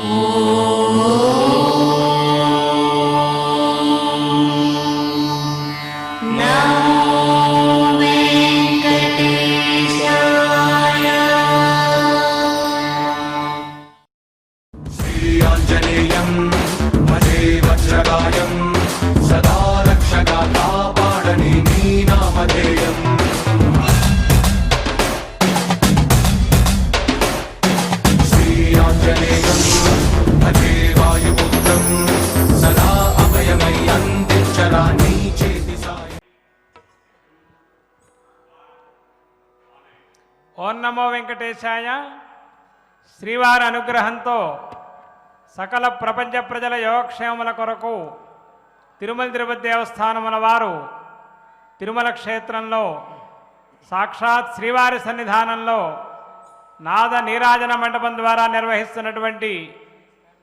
ఓం నమో వెంకటేశాయ. శ్రీవారి అనుగ్రహంతో సకల ప్రపంచ ప్రజల యోగక్షేమముల కొరకు తిరుమల తిరుపతి దేవస్థానముల వారు తిరుమల క్షేత్రంలో సాక్షాత్ శ్రీవారి సన్నిధానంలో నాద నీరాజన మండపం ద్వారా నిర్వహిస్తున్నటువంటి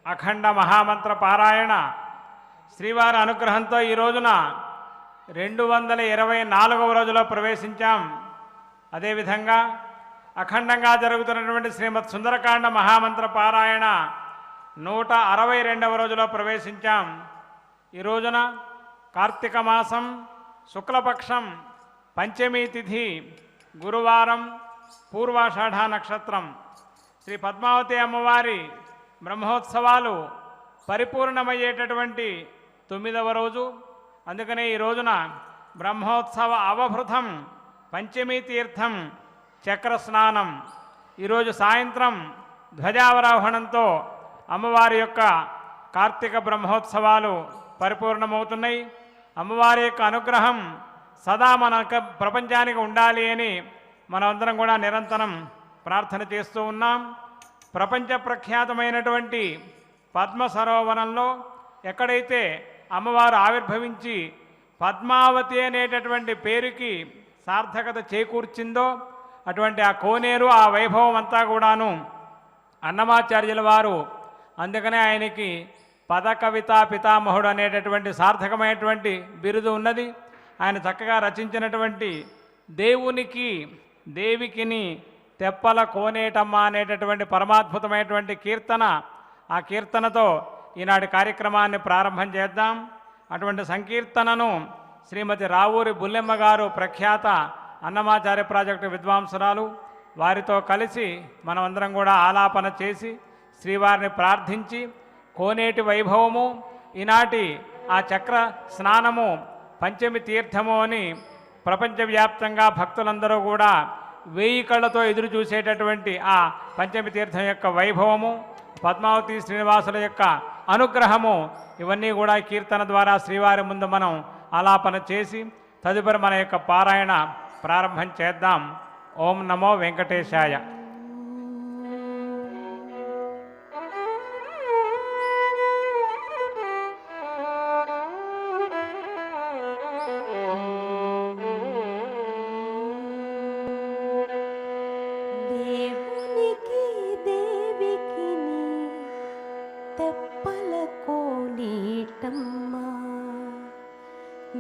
అఖండ మహామంత్ర పారాయణ శ్రీవారి అనుగ్రహంతో ఈ రోజున 224వ రోజులో ప్రవేశించాం. అదేవిధంగా అఖండంగా జరుగుతున్నటువంటి శ్రీమద్ సుందరకాండ మహామంత్ర పారాయణ 162వ రోజులో ప్రవేశించాం. ఈ రోజున కార్తీక మాసం శుక్లపక్షం పంచమీ తిథి గురువారం పూర్వాషాఢ నక్షత్రం శ్రీ పద్మావతి అమ్మవారి బ్రహ్మోత్సవాలు పరిపూర్ణమయ్యేటటువంటి 9వ రోజు. అందుకనే ఈ రోజున బ్రహ్మోత్సవ అవభృతం పంచమీ తీర్థం చక్ర స్నానం. ఈరోజు సాయంత్రం ధ్వజావరోహణంతో అమ్మవారి యొక్క కార్తీక బ్రహ్మోత్సవాలు పరిపూర్ణమవుతున్నాయి. అమ్మవారి యొక్క అనుగ్రహం సదా మన ప్రపంచానికి ఉండాలి అని మనమందరం కూడా నిరంతరం ప్రార్థన చేస్తూ ఉన్నాం. ప్రపంచ ప్రఖ్యాతమైనటువంటి పద్మ సరోవరంలో ఎక్కడైతే అమ్మవారు ఆవిర్భవించి పద్మావతి అనేటటువంటి పేరుకి సార్థకత చేకూర్చిందో అటువంటి ఆ కోనేరు ఆ వైభవం అంతా కూడాను అన్నమాచార్యుల వారు, అందుకనే ఆయనకి పదకవితా పితామహుడు అనేటటువంటి సార్థకమైనటువంటి బిరుదు ఉన్నది. ఆయన చక్కగా రచించినటువంటి దేవునికి దేవికిని తెప్పల కోనేటమ్మ అనేటటువంటి పరమాద్భుతమైనటువంటి కీర్తన, ఆ కీర్తనతో ఈనాటి కార్యక్రమాన్ని ప్రారంభం చేద్దాం. అటువంటి సంకీర్తనను శ్రీమతి రావూరి బుల్లెమ్మ గారు ప్రఖ్యాత అన్నమాచార్య ప్రాజెక్టు విద్వాంసురాలు, వారితో కలిసి మనమందరం కూడా ఆలాపన చేసి శ్రీవారిని ప్రార్థించి కోనేటి వైభవము, ఈనాటి ఆ చక్ర స్నానము పంచమి తీర్థము అని ప్రపంచవ్యాప్తంగా భక్తులందరూ కూడా 1000 కళ్ళతో ఎదురు చూసేటటువంటి ఆ పంచమి తీర్థం యొక్క వైభవము, పద్మావతి శ్రీనివాసుల యొక్క అనుగ్రహము, ఇవన్నీ కూడా కీర్తన ద్వారా శ్రీవారి ముందు మనం ఆలాపన చేసి తదుపరి మన యొక్క పారాయణ ప్రారంభం చేద్దాం. ఓం నమో వెంకటేశాయ.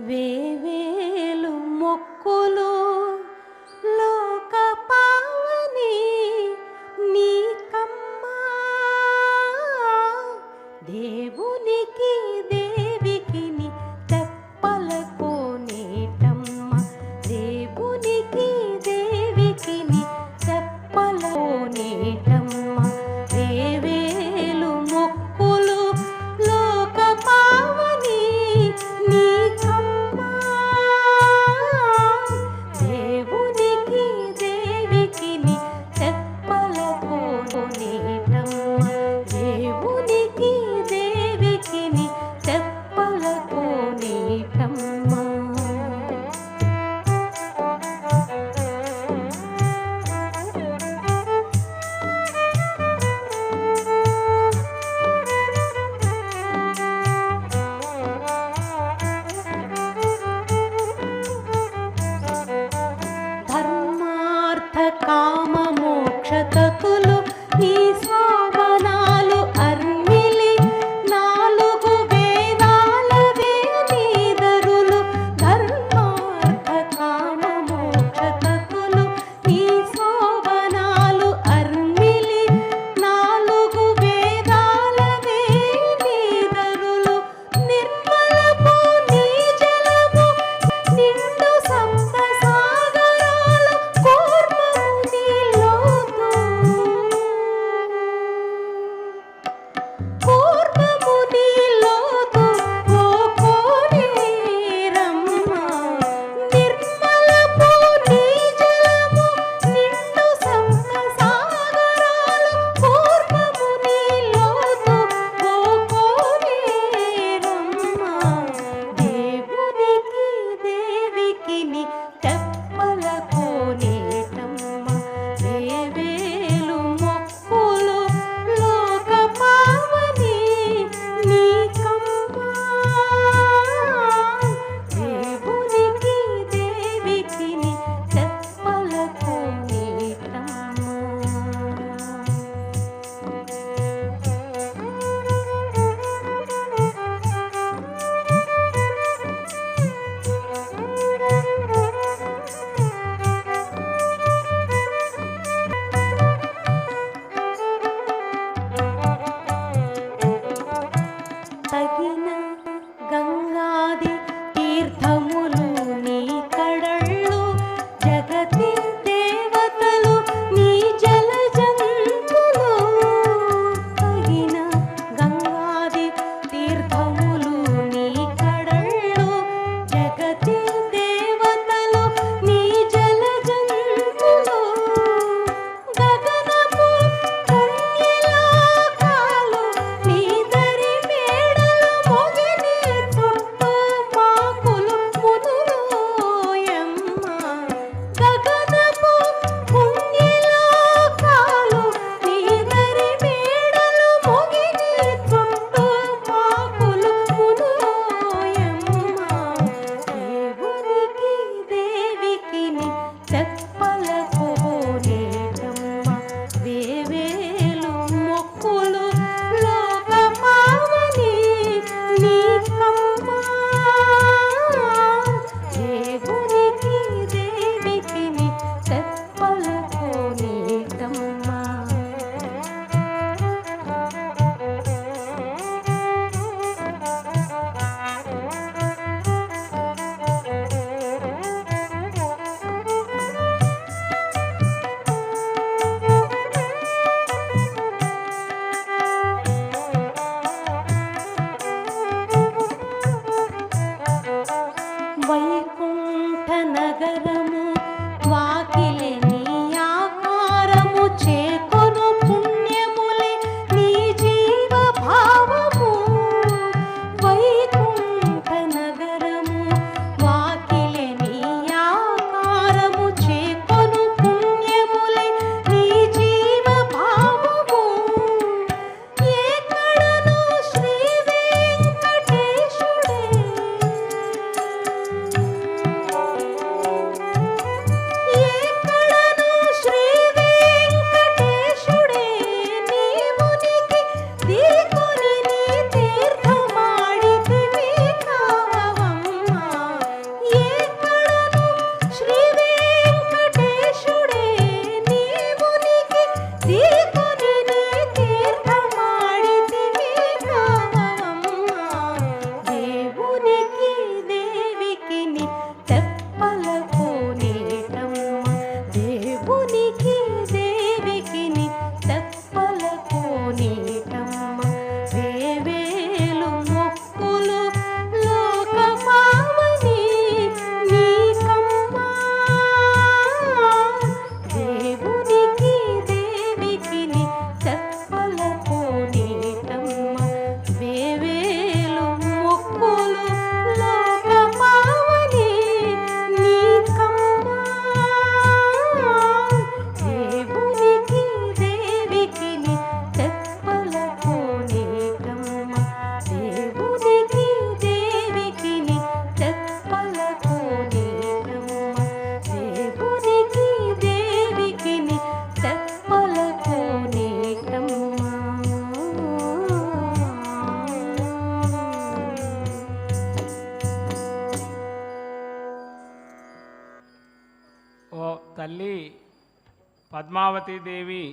వేవేలు మొక్కులు లోక పావని నీకమ్మా, దేవునికి దేవికి తెప్పల కోనేటమ్మ, దేవునికి దేవికి తెప్పల కోనేటమ్మ, వేవేలు మొక్కులు లోక పావని నీకమ్మా, దేవునికి దేవికి తెప్పల కోనేటమ్మ, దేవునికి దేవి పద్మావతీదేవి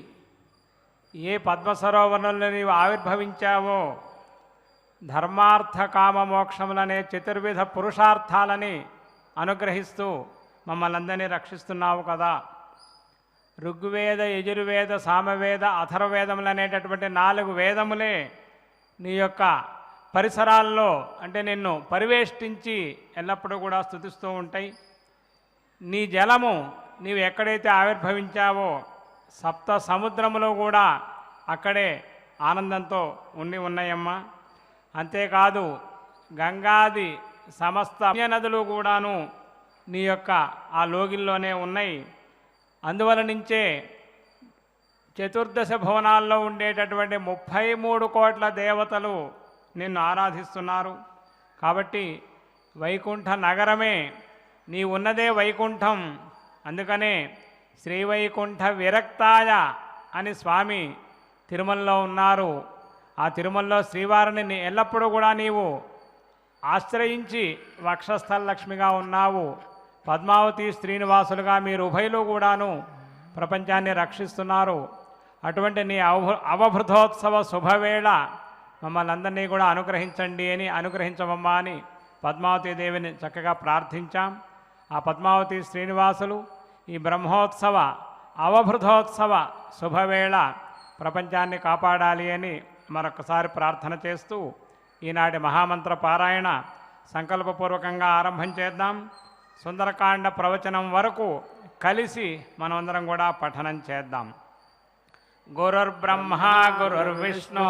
ఏ పద్మసరోవరంలో నీవు ఆవిర్భవించావో ధర్మార్థ కామ మోక్షములనే చతుర్విధ పురుషార్థాలని అనుగ్రహిస్తూ మమ్మల్ని అందరినీ రక్షిస్తున్నావు కదా. ఋగ్వేద, యజుర్వేద, సామవేద, అథర్వవేదములు అనేటటువంటి 4 వేదములే నీ యొక్క పరిసరాల్లో అంటే నిన్ను పరివేష్టించి ఎల్లప్పుడూ కూడా స్తుతిస్తూ ఉంటాయి. నీ జలము నీవు ఎక్కడైతే ఆవిర్భవించావో సప్త సముద్రములు కూడా అక్కడే ఆనందంతో ఉన్నాయమ్మా. అంతేకాదు గంగాది సమస్త నదులు కూడాను నీ యొక్క ఆ లోగిల్లోనే ఉన్నాయి. అందువల నుంచే చతుర్దశ భువనాల్లో ఉండేటటువంటి 33 కోట్ల దేవతలు నిన్ను ఆరాధిస్తున్నారు. కాబట్టి వైకుంఠ నగరమే నీ ఉన్నదే వైకుంఠం. అందుకనే శ్రీవైకుంఠ విరక్తాయ అని స్వామి తిరుమలలో ఉన్నారు. ఆ తిరుమలలో శ్రీవారిని ఎల్లప్పుడూ కూడా నీవు ఆశ్రయించి వక్షస్థల లక్ష్మిగా ఉన్నావు. పద్మావతి శ్రీనివాసులుగా మీరు ఉభయలు కూడాను ప్రపంచాన్ని రక్షిస్తున్నారు. అటువంటి నీ అవభృతోత్సవ శుభవేళ మమ్మల్ని అందరినీ కూడా అనుగ్రహించండి అని అనుగ్రహించవమ్మా అని పద్మావతీదేవిని చక్కగా ప్రార్థించాం. ఆ పద్మావతి శ్రీనివాసులు ఈ బ్రహ్మోత్సవ అవభృతోత్సవ శుభవేళ ప్రపంచాన్ని కాపాడాలి అని మరొకసారి ప్రార్థన చేస్తూ ఈనాటి మహామంత్ర పారాయణ సంకల్పపూర్వకంగా ఆరంభం చేద్దాం. సుందరకాండ ప్రవచనం వరకు కలిసి మనమందరం కూడా పఠనం చేద్దాం. గురుర్బ్రహ్మ గురుర్విష్ణు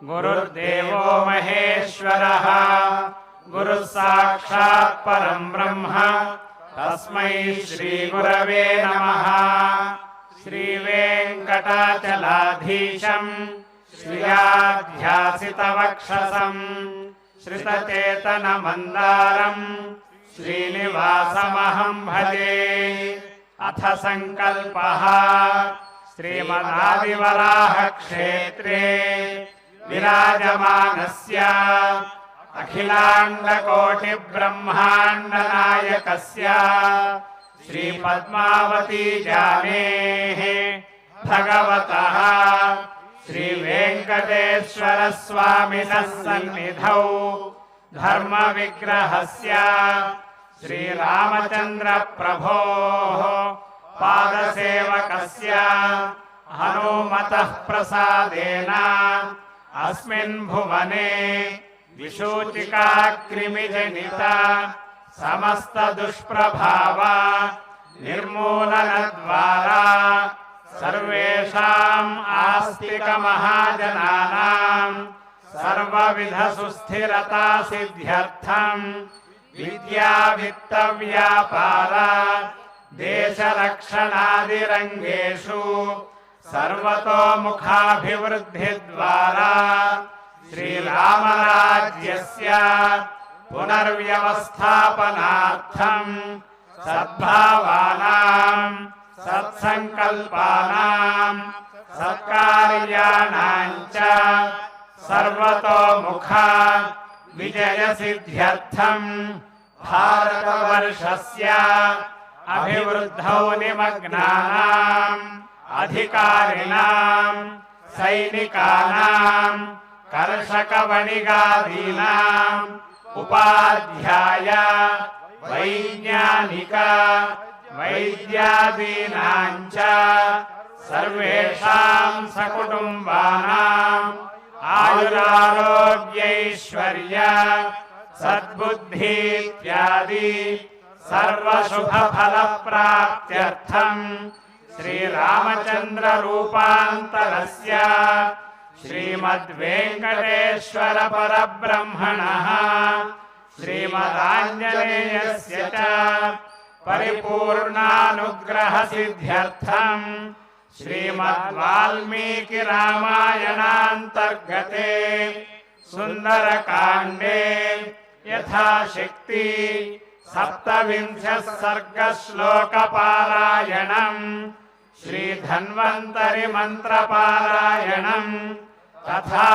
గురుర్దేవో మహేశ్వరః గురుః సాక్షాత్ పరం బ్రహ్మ తస్మై శ్రీ గురవే నమః. శ్రీ వెంకటాచలాధీశం శ్రియాధ్యాసితవక్షసం శ్రితచేతన మందారం శ్రీనివాసమహం భజే. అథ సంకల్పః శ్రీమదాదివరాహ క్షేత్రే విరాజమానస్య అఖిలాండకోటి బ్రహ్మాండ నాయకస్య శ్రీ పద్మావతీ జానేః భగవతః శ్రీ వెంకటేశ్వర స్వామినః సన్నిధౌ ధర్మ విగ్రహస్య శ్రీరామచంద్ర ప్రభోః పాదసేవకస్య హనుమతః ప్రసాదేన అస్మిన్ భువనే విశూచికా క్రిమిజనిత సమస్త దుష్ప్రభావ నిర్మూలన ద్వారా సర్వేషాం ఆస్తిక మహాజనానాం సర్వవిధ సుస్థిరతా సిద్ధ్యర్థం విద్యా విత్త వ్యాపార దేశ రక్షణాది రంగేషు సర్వతోముఖాభివృద్ధి ద్వారా శ్రీరామరాజ్యస్య పునర్వ్యవస్థాపనార్థం సద్భావానాం సత్సంకల్పానాం సత్కార్యాణాం చ సర్వతోముఖ విజయ సిద్ధ్యర్థం భారతవర్షస్య అభివృద్ధౌ నిమగ్నానాం అధికారిణాం సైనికానాం కర్షక వణిగాదీనాం ఉపాధ్యాయ వైజ్ఞానిక వైద్యాదీనాం చ సర్వేషాం సకుటుంబానాం ఆయురారోగ్యైశ్వర్య సద్బుద్ధి ఇత్యాది సర్వశుభఫలప్రాప్త్యర్థం శ్రీరామచంద్ర రూపాంతరస్య శ్రీమద్వేంకటేశ్వర పరబ్రహ్మణః శ్రీమదాంజనేయస్య చ పరిపూర్ణానుగ్రహ సిద్ధ్యర్థం శ్రీమద్వాల్మీకి రామాయణాంతర్గతే సుందరకాండే యథాశక్తి సప్తవింశః సర్గ శ్లోక పారాయణం శ్రీధన్వంతరి మంత్ర పారాయణం తథా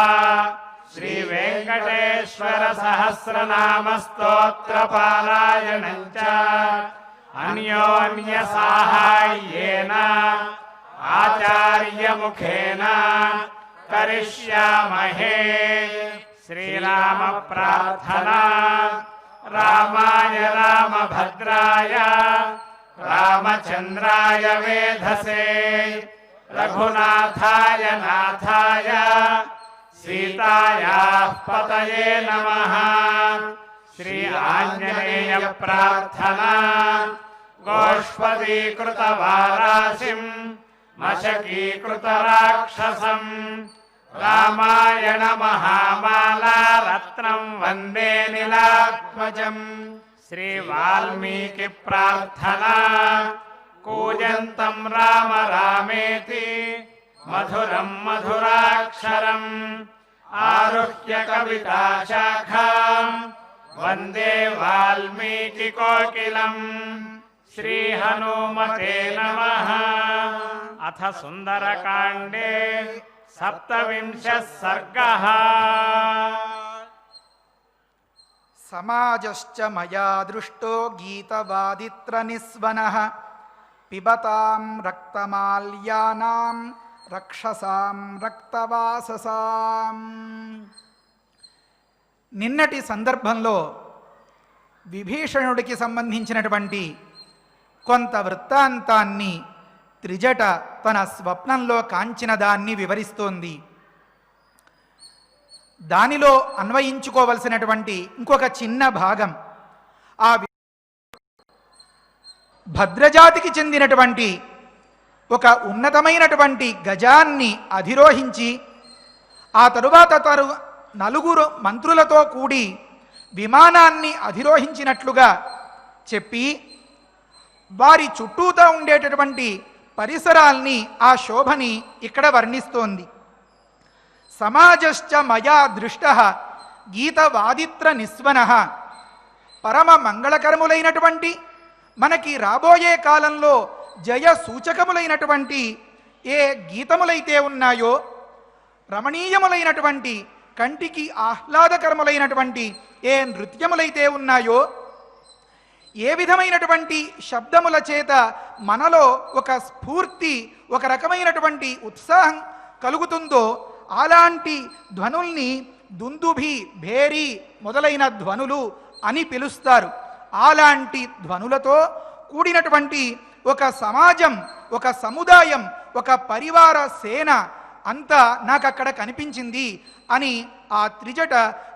శ్రీ వెంకటేశ్వర సహస్రనామ స్తోత్ర పారాయణం చ అన్యోన్య సాహాయ్యేన आचार्यमुखेन करिष्यामहे। श्रीराम प्रार्थना। रामाय रामभद्राय रामचन्द्राय वेधसे रघुनाथाय नाथाय सीतायाः पतये नमः। श्री आञ्जनेय प्रार्थना। गोष्पदीकृतवारासिं मशकीकृतराक्षसम् रामायण महामाला रत्नं वन्दे नीलात्मजम्। श्री वाल्मीकि प्रार्थना। कूजन्तं राम रामेति मधुरं मधुराक्षरम् आरुह्य कविता शाखां वन्दे वाल्मीकि कोकिलम्। श्री हनुमते नमः। अथ सुन्दरकाण्डे सप्तविंशः सर्गः। समाजश्च मया दृष्टो गीतवादित्रनिस्वनः पिबतां रक्तमाल्यानां रक्षसां రక్తవాససాం. నిన్నటి సందర్భంలో విభీషణుడికి సంబంధించినటువంటి కొంత వృత్తాంతాన్ని త్రిజట తన స్వప్నంలో కాంచిన దాన్ని వివరిస్తోంది. దానిలో అన్వయించుకోవలసినటువంటి ఇంకొక చిన్న భాగం, ఆ భద్రజాతికి చెందినటువంటి ఒక ఉన్నతమైనటువంటి గజాన్ని అధిరోహించి ఆ తరువాత నలుగురు మంత్రులతో కూడి విమానాన్ని అధిరోహించినట్లుగా చెప్పి వారి చుట్టూతా ఉండేటటువంటి పరిసరాల్ని, ఆ శోభని ఇక్కడ వర్ణిస్తోంది. సమాజశ్చ మయా దృష్టః గీతవాదిత్ర నిస్వనః. పరమ మంగళకరములైనటువంటి, మనకి రాబోయే కాలంలో జయ సూచకములైనటువంటి ఏ గీతములైతే ఉన్నాయో, రమణీయములైనటువంటి కంటికి ఆహ్లాదకరములైనటువంటి ఏ నృత్యములైతే ఉన్నాయో, ఏ విధమైనటువంటి శబ్దముల చేత మనలో ఒక స్ఫూర్తి, ఒక రకమైనటువంటి ఉత్సాహం కలుగుతుందో అలాంటి ధ్వనుల్ని దుందుభి, భేరి మొదలైన ధ్వనులు అని పిలుస్తారు. అలాంటి ధ్వనులతో కూడినటువంటి ఒక సమాజం, ఒక సముదాయం, ఒక పరివార సేన అంతా నాకు అక్కడ కనిపించింది అని ఆ త్రిజట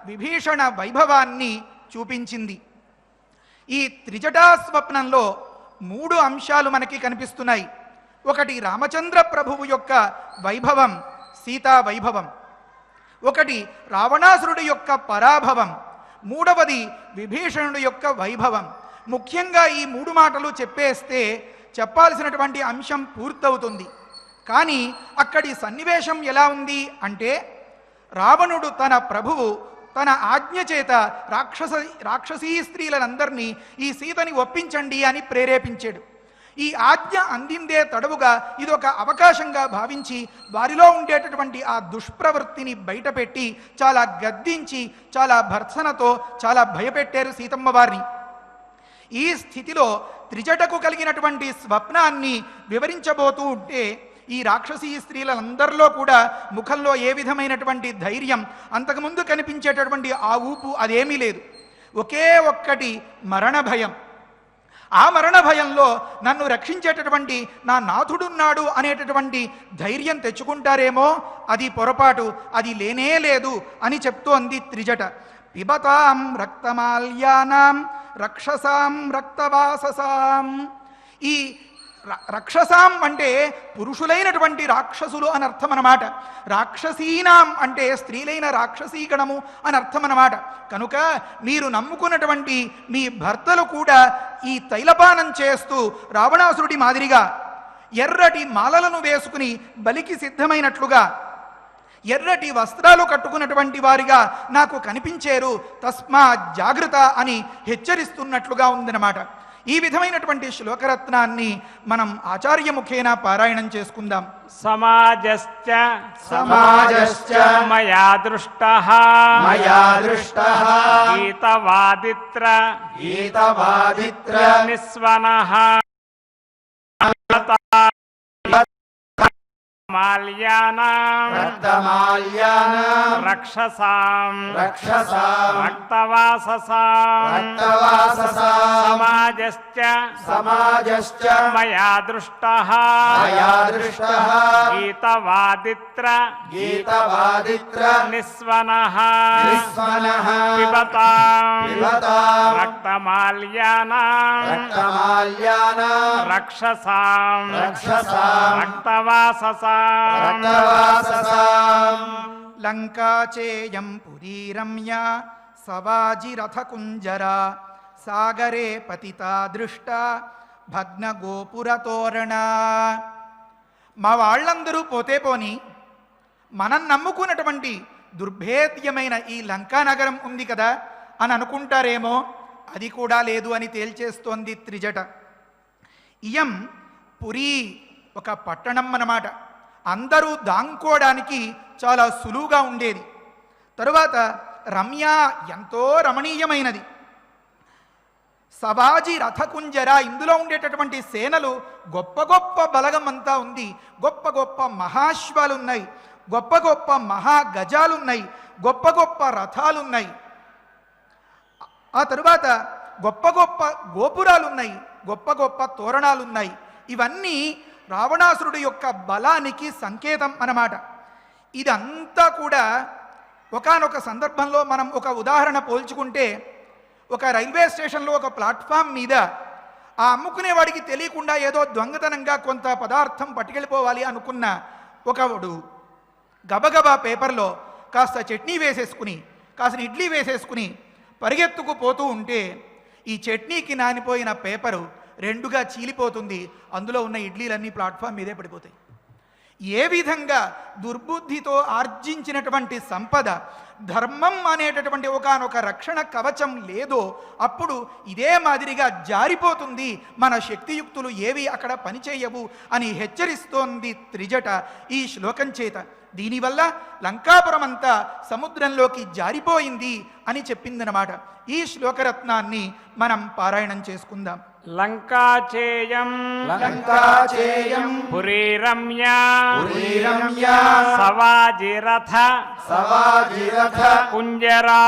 విభీషణ వైభవాన్ని చూపించింది. ఈ త్రిజటా స్వప్నంలో 3 అంశాలు మనకి కనిపిస్తున్నాయి. ఒకటి రామచంద్ర ప్రభువు యొక్క వైభవం, సీతా వైభవం. ఒకటి రావణాసురుడి యొక్క పరాభవం. మూడవది విభీషణుడి యొక్క వైభవం. ముఖ్యంగా ఈ 3 మాటలు చెప్పేస్తే చెప్పాల్సినటువంటి అంశం పూర్తవుతుంది. కానీ అక్కడి సన్నివేశం ఎలా ఉంది రావణుడు తన ప్రభువు తన ఆజ్ఞ చేత రాక్షసీ స్త్రీలందరినీ ఈ సీతని ఒప్పించండి అని ప్రేరేపించాడు. ఈ ఆజ్ఞ అందిందే తడవుగా ఇదొక అవకాశంగా భావించి వారిలో ఉండేటటువంటి ఆ దుష్ప్రవృత్తిని బయటపెట్టి చాలా గద్దించి, చాలా భర్సనతో చాలా భయపెట్టారు సీతమ్మ వారిని. ఈ స్థితిలో త్రిజటకు కలిగినటువంటి స్వప్నాన్ని వివరించబోతూ ఉంటే ఈ రాక్షసీ స్త్రీలందరిలో కూడా ముఖంలో ఏ విధమైనటువంటి ధైర్యం, అంతకుముందు కనిపించేటటువంటి ఆ ఊపు అదేమీ లేదు. ఒకే ఒక్కటి మరణ భయం. ఆ మరణ భయంలో నన్ను రక్షించేటటువంటి నా నాథుడున్నాడు అనేటటువంటి ధైర్యం తెచ్చుకుంటారేమో, అది పొరపాటు, అది లేనే లేదు అని చెప్తోంది త్రిజట. పిబతాం రక్తమాల్యానాం రక్షసాం రక్తవాససాం. ఈ రక్షసాం అంటే పురుషులైనటువంటి రాక్షసులు అని అర్థం అన్నమాట. రాక్షసీనాం అంటే స్త్రీలైన రాక్షసీగణము అని అర్థం అన్నమాట. కనుక మీరు నమ్ముకున్నటువంటి మీ భర్తలు కూడా ఈ తైలపానం చేస్తూ రావణాసురుడి మాదిరిగా ఎర్రటి మాలలను వేసుకుని బలికి సిద్ధమైనట్లుగా ఎర్రటి వస్త్రాలు కట్టుకున్నటువంటి వారిగా నాకు కనిపించారు, తస్మా జాగృత అని హెచ్చరిస్తున్నట్లుగా ఉందన్నమాట. ఈ విధమైనటువంటి శ్లోకరత్నాన్ని మనం ఆచార్యముఖేన పారాయణం చేసుకుందాం. సమాజశ్చ మయా దృష్టః గీతవాదిత్ర నిస్వనః మాల్యానాం రక్తమాల్యానాం రక్షసాం రక్షసాం రక్తవాససాం రక్తవాససాం సమాజశ్చ సమాజశ్చ మయా దృష్టః మయా దృష్టః గీతవాదిత్ర గీతవాదిత్ర నిస్వనః నిస్వనః పిబతాం పిబతాం రక్తమాల్యానాం రక్తమాల్యానాం రక్షసాం రక్షసాం రక్తవాససాం రక్తవాససాం లంకాచేయం పురీ రమ్య సవాజిరథకుంజరా సాగరే పతితా దృష్ట భగ్న గోపురతోరణ. మా వాళ్ళందరూ పోతే పోని మనం నమ్ముకున్నటువంటి దుర్భేద్యమైన ఈ లంకా నగరం ఉంది కదా అని అనుకుంటారేమో, అది కూడా లేదు అని తేల్చేస్తోంది త్రిజట. ఇయం పురీ ఒక పట్టణం అన్నమాట. అందరూ దాంకోవడానికి చాలా సులువుగా ఉండేది. తరువాత రమ్య ఎంతో రమణీయమైనది. సవాజి రథకుంజర, ఇందులో ఉండేటటువంటి సేనలు గొప్ప గొప్ప బలగం అంతా ఉంది. గొప్ప గొప్ప మహాశ్వాలున్నాయి, గొప్ప గొప్ప మహాగజాలున్నాయి, గొప్ప గొప్ప రథాలున్నాయి. ఆ తరువాత గొప్ప గొప్ప గోపురాలున్నాయి, గొప్ప గొప్ప తోరణాలున్నాయి. ఇవన్నీ రావణాసురుడు యొక్క బలానికి సంకేతం అన్నమాట. ఇదంతా కూడా ఒకానొక సందర్భంలో మనం ఒక ఉదాహరణ పోల్చుకుంటే, ఒక రైల్వే స్టేషన్లో ఒక ప్లాట్ఫామ్ మీద ఆ అమ్ముకునేవాడికి తెలియకుండా ఏదో దొంగతనంగా కొంత పదార్థం పట్టుకెళ్ళిపోవాలి అనుకున్న ఒకడు గబగబా పేపర్లో కాస్త చట్నీ వేసేసుకుని కాస్త ఇడ్లీ వేసేసుకుని పరిగెత్తుకు పోతూ ఉంటే ఈ చట్నీకి నానిపోయిన పేపరు రెండుగా చీలిపోతుంది. అందులో ఉన్న ఇడ్లీలన్నీ ప్లాట్ఫామ్ మీదే పడిపోతాయి. ఏ విధంగా దుర్బుద్ధితో ఆర్జించినటువంటి సంపద, ధర్మం అనేటటువంటి ఒకానొక రక్షణ కవచం లేదో అప్పుడు ఇదే మాదిరిగా జారిపోతుంది. మన శక్తియుక్తులు ఏవి అక్కడ పనిచేయవు అని హెచ్చరిస్తోంది త్రిజట ఈ శ్లోకం చేత. దీనివల్ల లంకాపురం అంతా సముద్రంలోకి జారిపోయింది అని చెప్పిందనమాట. ఈ శ్లోకరత్నాన్ని మనం పారాయణం చేసుకుందాం. లంకాచేయం లంకాచేయం పురీ రమ్య పురీ రమ్య సవాజిరథ సవాజిరథ కుంజరా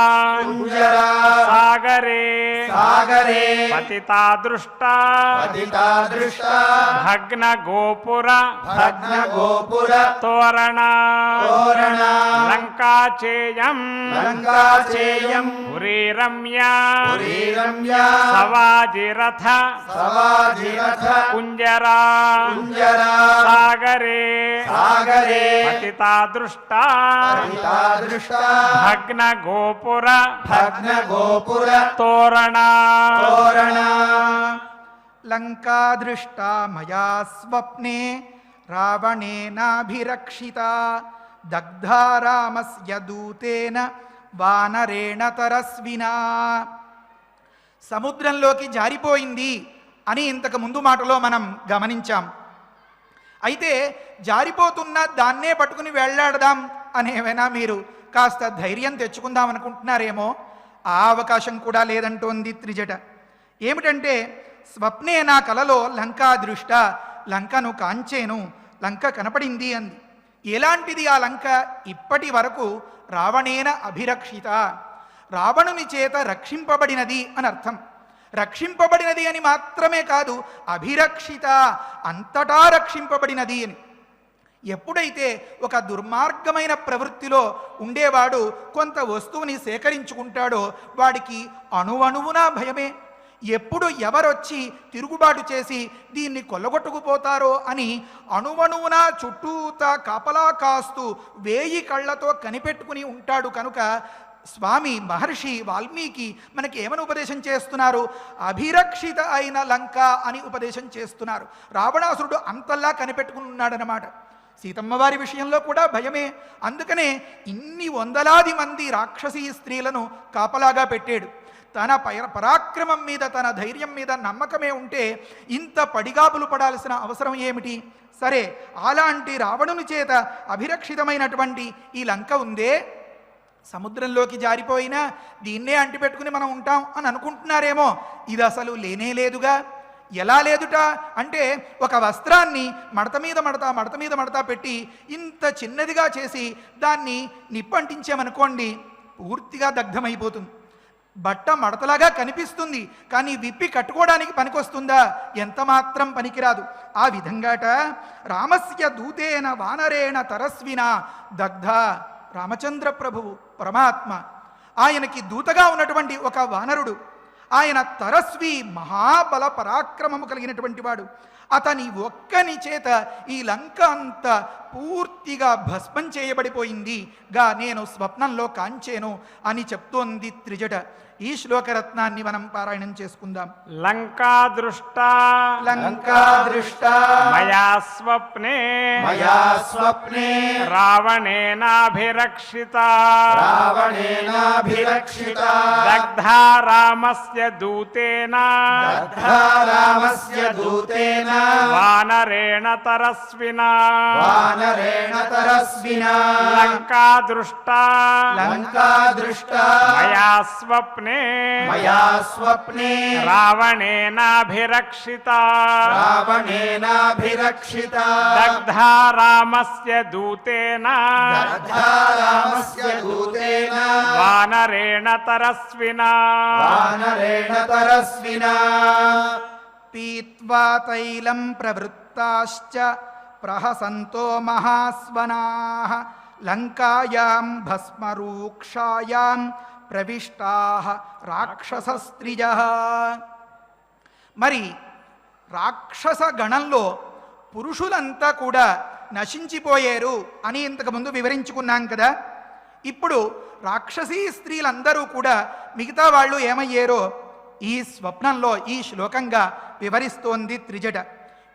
కుంజరా సాగరే సాగరే పతితా దృష్ట పతితా దృష్ట భగ్న గోపుర భగ్న గోపుర తోరణ తోరణ లంకాచేయం లంకాచేయం పురీ రమ్య పురీ రమ్య సవాజిరథ సవాజిరథ కుంజరా కుంజరా సాగరే సాగరే పతితా దృష్ట పతితా దృష్ట భగ్న గోపుర భగ్న గోపుర తోరణ తోరణ లంకా దృష్టా మయా స్వప్నే రావణేనాభిరక్షిత దగ్ధా రామస్య దూతేన వానరేణ తరస్వినా. సముద్రంలోకి జారిపోయింది అని ఇంతకు ముందు మాటలో మనం గమనించాం. అయితే జారిపోతున్న దాన్నే పట్టుకుని వెళ్ళాడదాం అనేమైనా మీరు కాస్త ధైర్యం తెచ్చుకుందాం అనుకుంటున్నారేమో, ఆ అవకాశం కూడా లేదంటోంది త్రిజట. ఏమిటంటే, స్వప్నే నా కలలో లంకా దృష్ట, లంకను కాంచేను, లంక కనపడింది అంది. ఎలాంటిది ఆ లంక? ఇప్పటి వరకు రావణేన అభిరక్షిత, రావణుని చేత రక్షింపబడినది అని అర్థం. రక్షింపబడినది అని మాత్రమే కాదు, అభిరక్షిత, అంతటా రక్షింపబడినది అని. ఎప్పుడైతే ఒక దుర్మార్గమైన ప్రవృత్తిలో ఉండేవాడు కొంత వస్తువుని సేకరించుకుంటాడో వాడికి అణువణువునా భయమే. ఎప్పుడు ఎవరొచ్చి తిరుగుబాటు చేసి దీన్ని కొల్లగొట్టుకుపోతారో అని అణువణువునా చుట్టూతా కాపలా కాస్తూ 1000 కళ్ళతో కనిపెట్టుకుని ఉంటాడు. కనుక స్వామి మహర్షి వాల్మీకి మనకి ఏమని ఉపదేశం చేస్తున్నారు? అభిరక్షిత అయిన లంక అని ఉపదేశం చేస్తున్నారు. రావణాసురుడు అంతల్లా కనిపెట్టుకుని ఉన్నాడనమాట. సీతమ్మ వారి విషయంలో కూడా భయమే. అందుకనే ఇన్ని వందలాది మంది రాక్షసీ స్త్రీలను కాపలాగా పెట్టాడు. తన పరాక్రమం మీద, తన ధైర్యం మీద నమ్మకమే ఉంటే ఇంత పడిగాపులు పడాల్సిన అవసరం ఏమిటి? సరే, అలాంటి రావణుని చేత అభిరక్షితమైనటువంటి ఈ లంక ఉందే, సముద్రంలోకి జారిపోయినా దీన్నే అంటిపెట్టుకుని మనం ఉంటాం అని అనుకుంటున్నారేమో. ఇది అసలు లేనే లేదుగా. ఎలా లేదుట అంటే ఒక వస్త్రాన్ని మడత మీద మడత పెట్టి ఇంత చిన్నదిగా చేసి దాన్ని నిప్పంటించామనుకోండి పూర్తిగా దగ్ధమైపోతుంది. బట్ట మడతలాగా కనిపిస్తుంది, కానీ విప్పి కట్టుకోవడానికి పనికొస్తుందా? ఎంత మాత్రం పనికిరాదు. ఆ విధంగాట రామస్య దూతేన వానరేణ తరస్విన దగ్ధ. రామచంద్ర ప్రభువు పరమాత్మ, ఆయనకి దూతగా ఉన్నటువంటి ఒక వానరుడు, ఆయన తరస్వి, మహాబల పరాక్రమము కలిగినటువంటి వాడు. అతని ఒక్కని చేత ఈ లంక అంతా పూర్తిగా భస్మం చేయబడిపోయింది గా నేను స్వప్నంలో కాంచేను అని చెప్తోంది త్రిజట. ఈ శ్లోకరత్నాన్ని మనం పారాయణం చేసుకుందాం. లంకా దృష్ట మయా స్వప్నే రావణేనాభిరక్షిత దగ్ధా రామస్య దూతేన వానరేణ తరస్వినా లంకా దృష్ట మయా స్వప్నే రావణేనాభిరక్షిత దగ్ధా రామస్య దూతేన వానరేణ తరస్వినా పీత్వా తైలం ప్రవృత్తాశ్చ ప్రహసంతో మహాస్వనాః లంకాయాం భస్మరూక్షాయాం ప్రవిష్టాః రాక్షసస్త్రియః. మరి రాక్షస గణంలో పురుషులంతా కూడా నశించిపోయారు అని ఇంతకుముందు వివరించుకున్నాం కదా. ఇప్పుడు రాక్షసీ స్త్రీలందరూ కూడా మిగతా వాళ్ళు ఏమయ్యారో ఈ స్వప్నంలో ఈ శ్లోకంగా వివరిస్తోంది త్రిజట.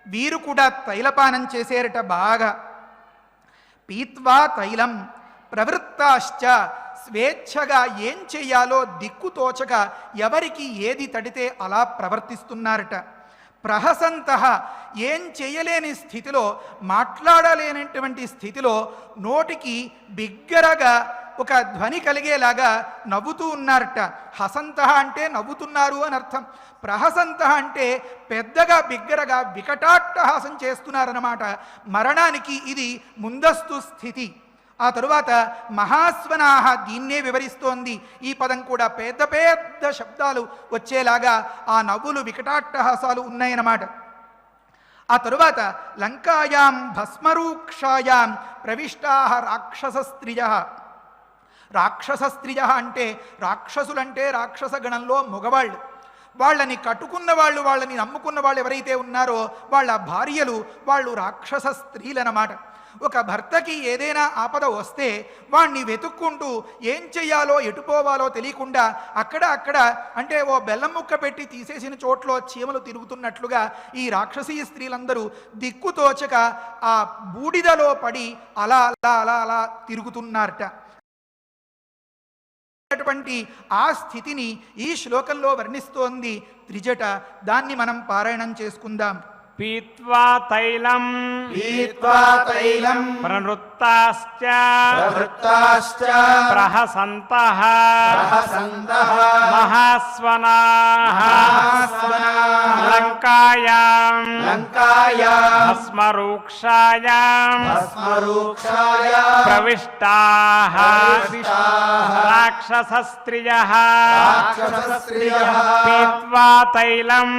వీరు కూడా తైలపానం చేసేరట బాగా. పీత్వా తైలం ప్రవృత్తాశ్చ, స్వేచ్ఛగా ఏం చెయ్యాలో దిక్కుతోచక ఎవరికి ఏది తడితే అలా ప్రవర్తిస్తున్నారట. ప్రహసంతః, ఏం చేయలేని స్థితిలో, మాట్లాడలేనటువంటి స్థితిలో నోటికి బిగ్గరగా ఒక ధ్వని కలిగేలాగా నవ్వుతూ ఉన్నారట. హసంతః అంటే నవ్వుతున్నారు అని అర్థం. ప్రహసంతః అంటే పెద్దగా బిగ్గరగా వికటాట్టహాసం చేస్తున్నారన్నమాట. మరణానికి ఇది ముందస్తు స్థితి. ఆ తరువాత మహాస్వనాహ, దీన్నే వివరిస్తోంది. ఈ పదం కూడా పెద్ద పెద్ద శబ్దాలు వచ్చేలాగా ఆ నవ్వులు వికటాట్టహాసాలు ఉన్నాయన్నమాట. ఆ తరువాత లంకాయాం భస్మరూక్షాయాం ప్రవిష్టాః రాక్షస స్త్రియః. రాక్షస స్త్రియః అంటే రాక్షసులంటే రాక్షస గణంలో మగవాళ్ళు. వాళ్ళని కట్టుకున్న వాళ్ళు, వాళ్ళని నమ్ముకున్న వాళ్ళు ఎవరైతే ఉన్నారో వాళ్ళ భార్యలు, వాళ్ళు రాక్షస స్త్రీలన్నమాట. ఒక భర్తకి ఏదైనా ఆపద వస్తే వాణ్ణి వెతుక్కుంటూ ఏం చెయ్యాలో ఎటుపోవాలో తెలియకుండా అక్కడ అంటే ఓ బెల్లం ముక్క పెట్టి తీసేసిన చోట్లో చీమలు తిరుగుతున్నట్లుగా ఈ రాక్షసీ స్త్రీలందరూ దిక్కుతోచక ఆ బూడిదలో పడి అలా అలా అలా అలా తిరుగుతున్నారట. అటువంటి ఆ స్థితిని ఈ శ్లోకంలో వర్ణిస్తోంది త్రిజట. దాన్ని మనం పారాయణం చేసుకుందాం. పీత్వా తైలం ప్రవృత్తాశ్చ ప్రహసంతః మహాస్వనాః లంకాయాం భస్మరూక్షాయాం ప్రవిష్టాః రాక్షసస్త్రియః పీత్వా తైలం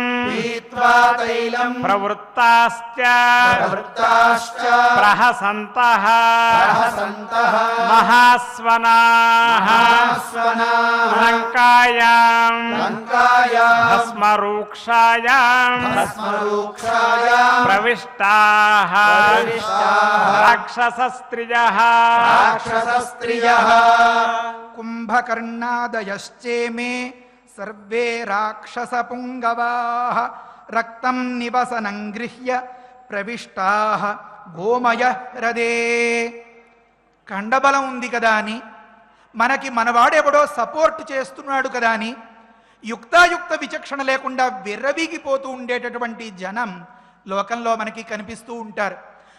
ప్రవృత్తాశ్చ ప్రహసంతః మహాస్వనాః లంకాయాం భస్మరూక్షాయాం ప్రవిష్టాః రాక్షసస్త్రియః కుంభకర్ణాదయశ్చేమే సర్వే రాక్షసపుంగవాః రక్తం నివసనం గృహ్య ప్రవిష్టాః గోమయ హృదే. కండబలం ఉంది కదా అని, మనకి మనవాడెవడో సపోర్ట్ చేస్తున్నాడు కదా అని యుక్తాయుక్త విచక్షణ లేకుండా విర్రవీగిపోతూ ఉండేటటువంటి జనం లోకంలో మనకి కనిపిస్తూ ఉంటారు.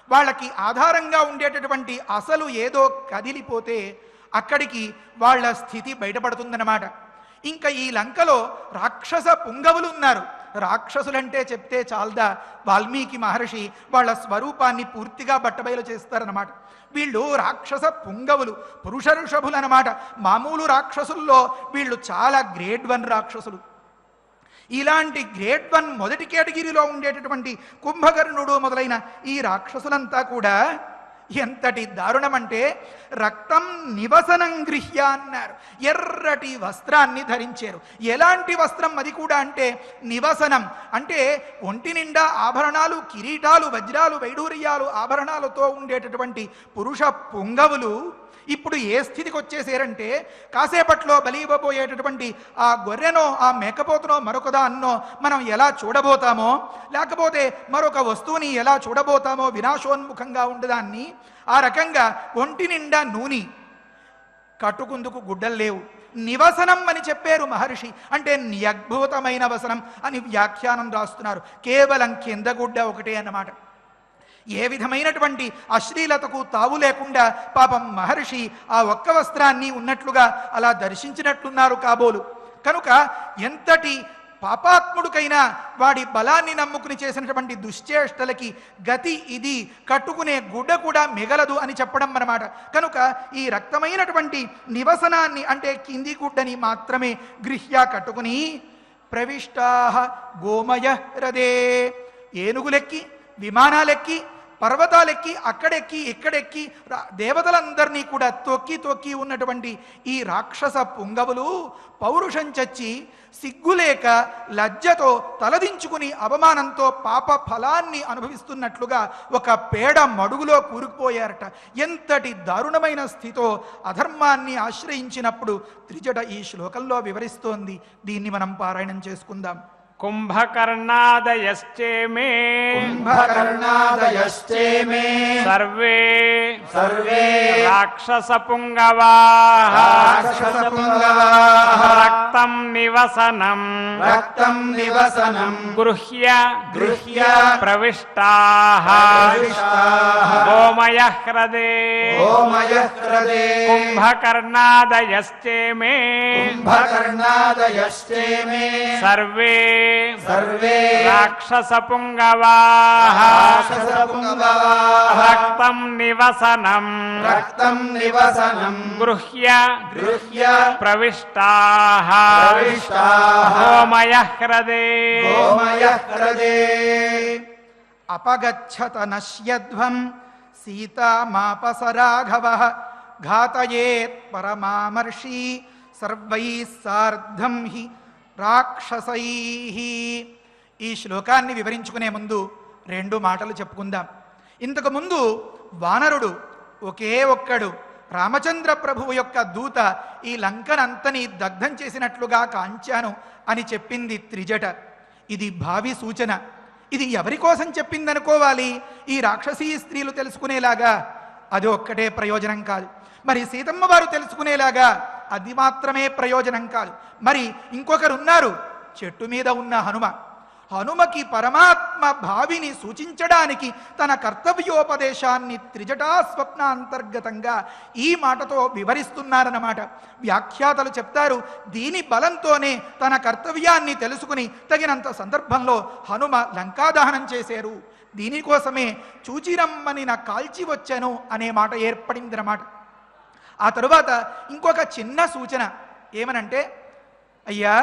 వాళ్ళకి ఆధారంగా ఉండేటటువంటి అసలు ఏదో కదిలిపోతే అక్కడికి వాళ్ళ స్థితి బయటపడుతుందన్నమాట. ఇంకా ఈ లంకలో రాక్షస పుంగవులు ఉన్నారు. రాక్షసులంటే చెప్తే చాలదా, వాల్మీకి మహర్షి వాళ్ళ స్వరూపాన్ని పూర్తిగా బట్టబయలు చేస్తారన్నమాట. వీళ్ళు రాక్షస పుంగవులు, పురుష ఋషభులు అన్నమాట. మామూలు రాక్షసుల్లో వీళ్ళు చాలా గ్రేడ్ 1 రాక్షసులు. ఇలాంటి గ్రేడ్ 1 మొదటి కేటగిరీలో ఉండేటటువంటి కుంభకర్ణుడు మొదలైన ఈ రాక్షసులంతా కూడా ఎంతటి దారుణమంటే రక్తం నివసనం గృహ్య అన్నారు. ఎర్రటి వస్త్రాన్ని ధరించారు. ఎలాంటి వస్త్రం అది కూడా అంటే నివసనం అంటే ఒంటి నిండా ఆభరణాలు, కిరీటాలు, వజ్రాలు, వైడూర్యాలు ఆభరణాలతో ఉండేటటువంటి పురుష పుంగవులు ఇప్పుడు ఏ స్థితికి వచ్చేసారంటే కాసేపట్లో బలి ఇవ్వబోయేటటువంటి ఆ గొర్రెనో ఆ మేకపోతునో మరొకదాన్నో మనం ఎలా చూడబోతామో, లేకపోతే మరొక వస్తువుని ఎలా చూడబోతామో వినాశోన్ముఖంగా ఉండదాన్ని ఆ రకంగా ఒంటి నిండా నూనె, కట్టుకుందుకు గుడ్డలు లేవు. నివసనం అని చెప్పారు మహర్షి. అంటే నియద్భూతమైన వసనం అని వ్యాఖ్యానం రాస్తున్నారు. కేవలం కింద గుడ్డ ఒకటే అన్నమాట. ఏ విధమైనటువంటి అశ్లీలతకు తావు లేకుండా పాపం మహర్షి ఆ ఒక్క వస్త్రాన్ని ఉన్నట్లుగా అలా దర్శించినట్లున్నారు కాబోలు. కనుక ఎంతటి పాపాత్ముడికైనా వాడి బలాన్ని నమ్ముకుని చేసినటువంటి దుశ్చేష్టలకి గతి ఇది, కట్టుకునే గుడ్డ కూడా మిగలదు అని చెప్పడం అన్నమాట. కనుక ఈ రక్తమైనటువంటి నివసనాన్ని అంటే కింది గుడ్డని మాత్రమే గృహ్య కట్టుకుని ప్రవిష్టాః గోమయ రదే, ఏనుగులెక్కి, విమానాలెక్కి, పర్వతాలెక్కి, అక్కడెక్కి ఇక్కడెక్కి దేవతలందరినీ కూడా తొక్కి తొక్కి ఉన్నటువంటి ఈ రాక్షస పుంగవులు పౌరుషం చచ్చి సిగ్గులేక లజ్జతో తలదించుకుని అవమానంతో పాప ఫలాన్ని అనుభవిస్తున్నట్లుగా ఒక పేడ మడుగులో కూరుకుపోయారట. ఎంతటి దారుణమైన స్థితితో అధర్మాన్ని ఆశ్రయించినప్పుడు త్రిజట ఈ శ్లోకంలో వివరిస్తోంది. దీన్ని మనం పారాయణం చేసుకుందాం. కుంభకర్ణాదయశ్చేమే కుంభకర్ణాదయశ్చేమే సర్వే సర్వే రాక్షసపుంగవాః రాక్షసపుంగవాః రక్తం నివసనం రక్తం నివసనం గృహ్య గృహ్య ప్రవిష్టాః ప్రవిష్టాః గోమయహ్రదే గోమయహ్రదే కుంభకర్ణాదయశ్చేమే కుంభకర్ణాదయశ్చేమే సర్వే సర్వే రాక్షసపుంగవాః రాక్షసపుంగవాః రక్తం నివసనం రక్తం నివసనం గృహ్య గృహ్య ప్రవిష్టాః ప్రవిష్టాః గోమయహ్రదే గోమయహ్రదే అపగచ్చత నశ్యధ్వం సీతామాపసరాఘవః ఘాతయేత్ పరమామర్షి సర్వైః సార్ధం హి రాక్షసైః. ఈ శ్లోకాన్ని వివరించుకునే ముందు 2 మాటలు చెప్పుకుందాం. ఇంతకు ముందు వానరుడు ఒకే ఒక్కడు రామచంద్ర ప్రభువు యొక్క దూత ఈ లంకనంతని దగ్ధం చేసినట్లుగా కాంచాను అని చెప్పింది త్రిజట. ఇది భావి సూచన. ఇది ఎవరి కోసం చెప్పిందనుకోవాలి? ఈ రాక్షసీ స్త్రీలు తెలుసుకునేలాగా. అది ఒక్కటే ప్రయోజనం కాదు. మరి సీతమ్మ వారు తెలుసుకునేలాగా అది మాత్రమే ప్రయోజనం కాదు. మరి ఇంకొకరున్నారు, చెట్టు మీద ఉన్న హనుమ. హనుమకి పరమాత్మ భావిని సూచించడానికి తన కర్తవ్యోపదేశాన్ని త్రిజటా స్వప్న అంతర్గతంగా ఈ మాటతో వివరిస్తున్నారన్నమాట. వ్యాఖ్యాతలు చెప్తారు, దీని బలంతోనే తన కర్తవ్యాన్ని తెలుసుకుని తగినంత సందర్భంలో హనుమ లంకాదహనం చేశారు. దీనికోసమే చూచిరమ్మని నా కాల్చి వచ్చాను అనే మాట ఏర్పడిందన్నమాట. ఆ తరువాత ఇంకొక చిన్న సూచన ఏమనంటే, అయ్యా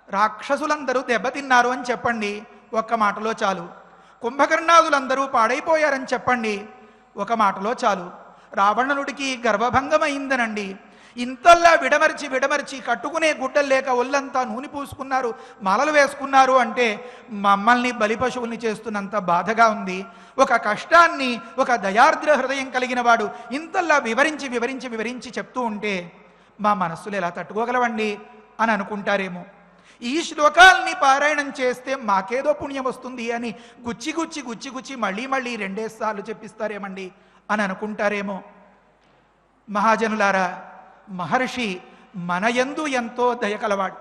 రాక్షసులందరూ దెబ్బతిన్నారు అని చెప్పండి, ఒక్క మాటలో చాలు. కుంభకర్ణాదులందరూ పాడైపోయారని చెప్పండి, ఒక మాటలో చాలు. రావణుడికి గర్భభంగమైందనండి, ఇంతల్లా విడమర్చి కట్టుకునే గుడ్డలు లేక ఒళ్ళంతా నూనె పూసుకున్నారు, మాలలు వేసుకున్నారు అంటే మమ్మల్ని బలి పశువుల్ని చేస్తున్నంత బాధగా ఉంది. ఒక కష్టాన్ని ఒక దయార్ద్ర హృదయం కలిగిన వాడు ఇంతల్లా వివరించి చెప్తూ ఉంటే మా మనస్సులు ఎలా తట్టుకోగలవండి అని అనుకుంటారేమో. ఈ శ్లోకాల్ని పారాయణం చేస్తే మాకేదో పుణ్యం వస్తుంది అని గుచ్చి మళ్ళీ 2 సార్లు చెప్పిస్తారేమండి అని అనుకుంటారేమో. మహాజనులారా, మహర్షి మనయందు ఎంతో దయకలవాడు.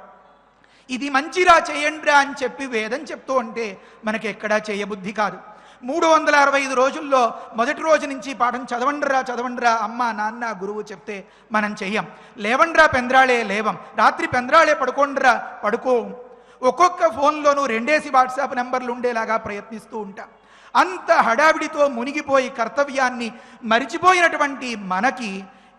ఇది మంచిరా చేయండిరా అని చెప్పి వేదం చెప్తూ ఉంటే మనకి ఎక్కడా చేయబుద్ధి కాదు. 365 రోజుల్లో మొదటి రోజు నుంచి పాఠం చదవండిరా అమ్మ నాన్న గురువు చెప్తే మనం చెయ్యం. లేవండ్రా పెంద్రాళే లేవం, రాత్రి పెంద్రాళే పడుకోండిరా పడుకోం. ఒక్కొక్క ఫోన్లోనూ 2 వాట్సాప్ నెంబర్లు ఉండేలాగా ప్రయత్నిస్తూ ఉంటాం. అంత హడావిడితో మునిగిపోయి కర్తవ్యాన్ని మరిచిపోయినటువంటి మనకి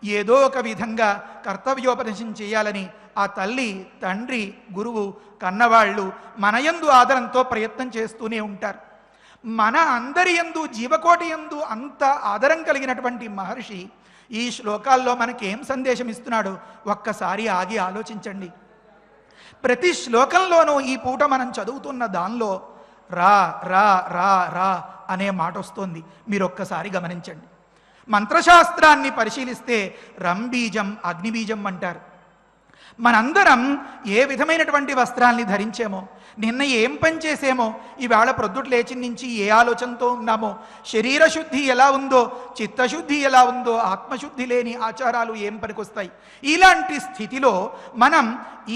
ఏదో ఒక విధంగా కర్తవ్యోపదేశం చేయాలని ఆ తల్లి, తండ్రి, గురువు, కన్నవాళ్ళు మనయందు ఆదరంతో ప్రయత్నం చేస్తూనే ఉంటారు. మన అందరి యందు, జీవకోటి యందు అంత ఆదరం కలిగినటువంటి మహర్షి ఈ శ్లోకాల్లో మనకేం సందేశం ఇస్తున్నాడో ఒక్కసారి ఆగి ఆలోచించండి. ప్రతి శ్లోకంలోనూ ఈ పూట మనం చదువుతున్న దానిలో రా రా రా రా అనే మాట వస్తోంది. మీరు ఒక్కసారి గమనించండి. మంత్రశాస్త్రాన్ని పరిశీలిస్తే రంబీజం, అగ్నిబీజం అంటారు. మనందరం ఏ విధమైనటువంటి వస్త్రాల్ని ధరించేమో, నిన్న ఏం పని చేసేమో, ఈవేళ ప్రొద్దుట లేచి నుంచి ఏ ఆలోచనతో ఉన్నామో, శరీర శుద్ధి ఎలా ఉందో, చిత్తశుద్ధి ఎలా ఉందో, ఆత్మశుద్ధి లేని ఆచారాలు ఏం పనికొస్తాయి? ఇలాంటి స్థితిలో మనం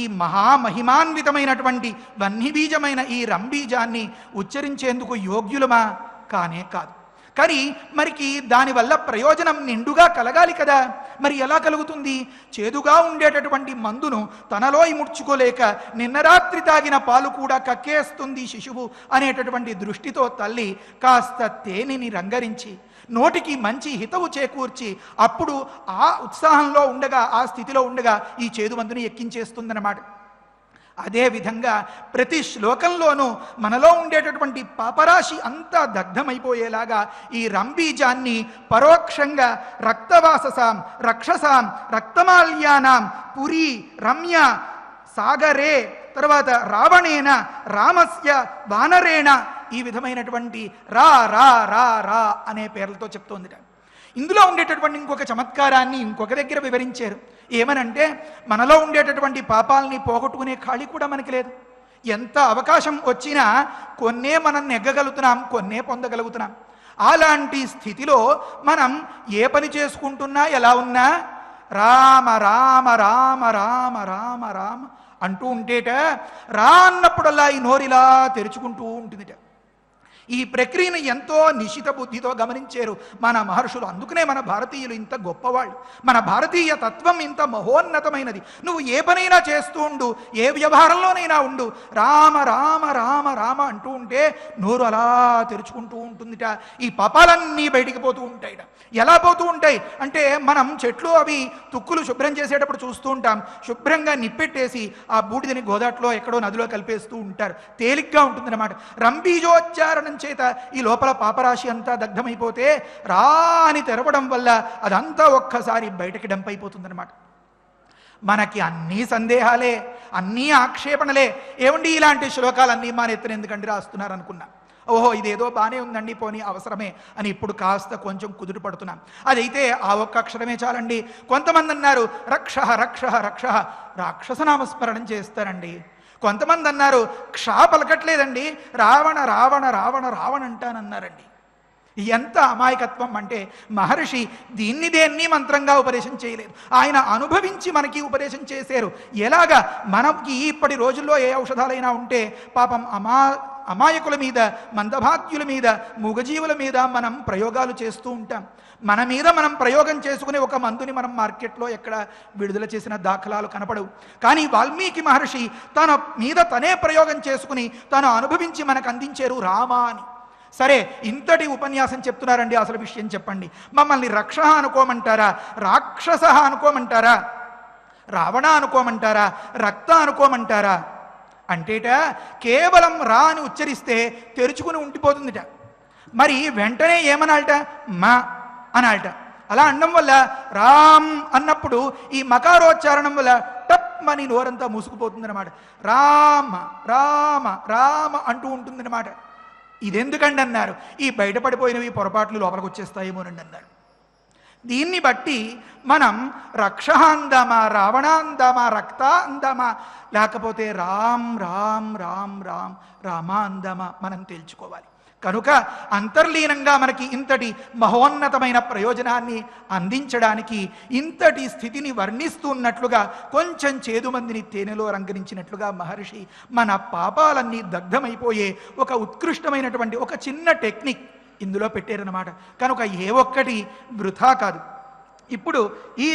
ఈ మహామహిమాన్వితమైనటువంటి వహ్నిబీజమైన ఈ రంబీజాన్ని ఉచ్చరించేందుకు యోగ్యులమా? కానే కాదు. కానీ మరికి దానివల్ల ప్రయోజనం నిండుగా కలగాలి కదా. మరి ఎలా కలుగుతుంది? చేదుగా ఉండేటటువంటి మందును తనలో ఇముడ్చుకోలేక నిన్న రాత్రి తాగిన పాలు కూడా కక్కేస్తుంది శిశువు అనేటటువంటి దృష్టితో తల్లి కాస్త తేనెని రంగరించి నోటికి మంచి హితవు చేకూర్చి అప్పుడు ఆ ఉత్సాహంలో ఉండగా, ఆ స్థితిలో ఉండగా ఈ చేదు మందుని ఎక్కించేస్తుందన్నమాట. అదేవిధంగా ప్రతి శ్లోకంలోనూ మనలో ఉండేటటువంటి పాపరాశి అంతా దగ్ధమైపోయేలాగా ఈ రంబీజాన్ని పరోక్షంగా రక్తవాససాం, రక్షసాం, రక్తమాల్యానాం, పురి, రమ్య, సాగరే, తర్వాత రావణేన, రామస్య, వానరేణ ఈ విధమైనటువంటి రా రా రా రా అనే పేర్లతో చెప్తోందిట. ఇందులో ఉండేటటువంటి ఇంకొక చమత్కారాన్ని ఇంకొక దగ్గర వివరించారు. ఏమనంటే మనలో ఉండేటటువంటి పాపాలని పోగొట్టుకునే ఖాళీ కూడా మనకి లేదు. ఎంత అవకాశం వచ్చినా కొన్నే మనం నెగ్గగలుగుతున్నాం, కొన్నే పొందగలుగుతున్నాం. అలాంటి స్థితిలో మనం ఏ పని చేసుకుంటున్నా, ఎలా ఉన్నా రామ రామ రామ రామ రామ రామ అంటూ ఉంటేట రా అన్నప్పుడల్లా ఈ నోరిలా తెరుచుకుంటూ ఉంటుందిట. ఈ ప్రక్రియను ఎంతో నిశిత బుద్ధితో గమనించారు మన మహర్షులు. అందుకనే మన భారతీయులు ఇంత గొప్పవాళ్ళు. మన భారతీయ తత్వం ఇంత మహోన్నతమైనది. నువ్వు ఏ పనైనా చేస్తూ ఉండు, ఏ వ్యవహారంలోనైనా ఉండు, రామ రామ రామ రామ అంటూ ఉంటే నోరు అలా తెరుచుకుంటూ ఉంటుందిట. ఈ పాపాలన్నీ బయటికి పోతూ ఉంటాయిట. ఎలా పోతూ ఉంటాయి అంటే, మనం చెట్లు అవి తుక్కులు శుభ్రం చేసేటప్పుడు చూస్తూ ఉంటాం. శుభ్రంగా నిప్పెట్టేసి ఆ బూడిదని గోదాట్లో ఎక్కడో నదిలో కలిపేస్తూ ఉంటారు. తేలిగ్గా ఉంటుందన్నమాట. రంబీజోచ్చారణం చేత ఈ లోపల పాపరాశి అంతా దగ్ధమైపోతే రాని తెరవడం వల్ల అదంతా ఒక్కసారి బయటకి డంప్ అయిపోతుందన్నమాట. మనకి అన్నీ సందేహాలే, అన్నీ ఆక్షేపణలే. ఏమండి ఇలాంటి శ్లోకాలన్నీ మా నెత్తిన ఎందుకండి రాస్తున్నారు అనుకున్నా. ఓహో ఇదేదో బాగానే ఉందండి, పోనీ అవసరమే అని ఇప్పుడు కాస్త కొంచెం కుదురు పడుతున్నాం. అదైతే ఆ ఒక్క అక్షరమే చాలండి. కొంతమంది అన్నారు రక్ష రక్ష రక్ష, రాక్షస నామస్మరణం చేస్తారండి. కొంతమంది అన్నారు క్షా పలకట్లేదండి, రావణ రావణ రావణ రావణ అంటానన్నారండి. ఎంత అమాయకత్వం అంటే, మహర్షి దేన్ని మంత్రంగా ఉపదేశం చేయలేదు. ఆయన అనుభవించి మనకి ఉపదేశం చేశారు. ఎలాగా మనకి ఇప్పటి రోజుల్లో ఏ ఔషధాలైనా ఉంటే పాపం అమాయకుల మీద, మందభాగ్యుల మీద, మూగజీవుల మీద మనం ప్రయోగాలు చేస్తూ ఉంటాం. మన మీద మనం ప్రయోగం చేసుకునే ఒక మందుని మనం మార్కెట్లో ఎక్కడ విడుదల చేసిన దాఖలాలు కనపడవు. కానీ వాల్మీకి మహర్షి తన మీద తనే ప్రయోగం చేసుకుని తను అనుభవించి మనకు అందించారు రామ అని. సరే, ఇంతటి ఉపన్యాసం చెప్తున్నారండి, అసలు విషయం చెప్పండి. మమ్మల్ని రక్ష అనుకోమంటారా, రాక్షస అనుకోమంటారా, రావణ అనుకోమంటారా, రక్త అనుకోమంటారా అంటేట కేవలం రా అని ఉచ్చరిస్తే తెరుచుకుని ఉండిపోతుందిట. మరి వెంటనే ఏమనాలట? మా అనాలట. అలా అనడం వల్ల రామ్ అన్నప్పుడు ఈ మకారోచ్చారణం వల్ల టప్ అని నోరంతా మూసుకుపోతుందన్నమాట. రామ రామ రామ అంటూ ఉంటుందన్నమాట. ఇదెందుకండి అన్నారు, ఈ బయటపడిపోయినవి పొరపాట్లు లోపలికి వచ్చేస్తాయేమోనండి అన్నారు. దీన్ని బట్టి మనం రక్ష అందామా, రావణ అందామా, రక్త అందామా, లేకపోతే రామ్ రామ్ రామ్ రామ్ రామ అందామా మనం తేల్చుకోవాలి. కనుక అంతర్లీనంగా మనకి ఇంతటి మహోన్నతమైన ప్రయోజనాన్ని అందించడానికి, ఇంతటి స్థితిని వర్ణిస్తున్నట్లుగా కొంచెం చేదుమందిని తేనెలో రంగరించినట్లుగా మహర్షి మన పాపాలన్నీ దగ్ధమైపోయే ఒక ఉత్కృష్టమైనటువంటి ఒక చిన్న టెక్నిక్ ఇందులో పెట్టారన్నమాట. కనుక ఏ ఒక్కటి వృథా కాదు. ఇప్పుడు ఈ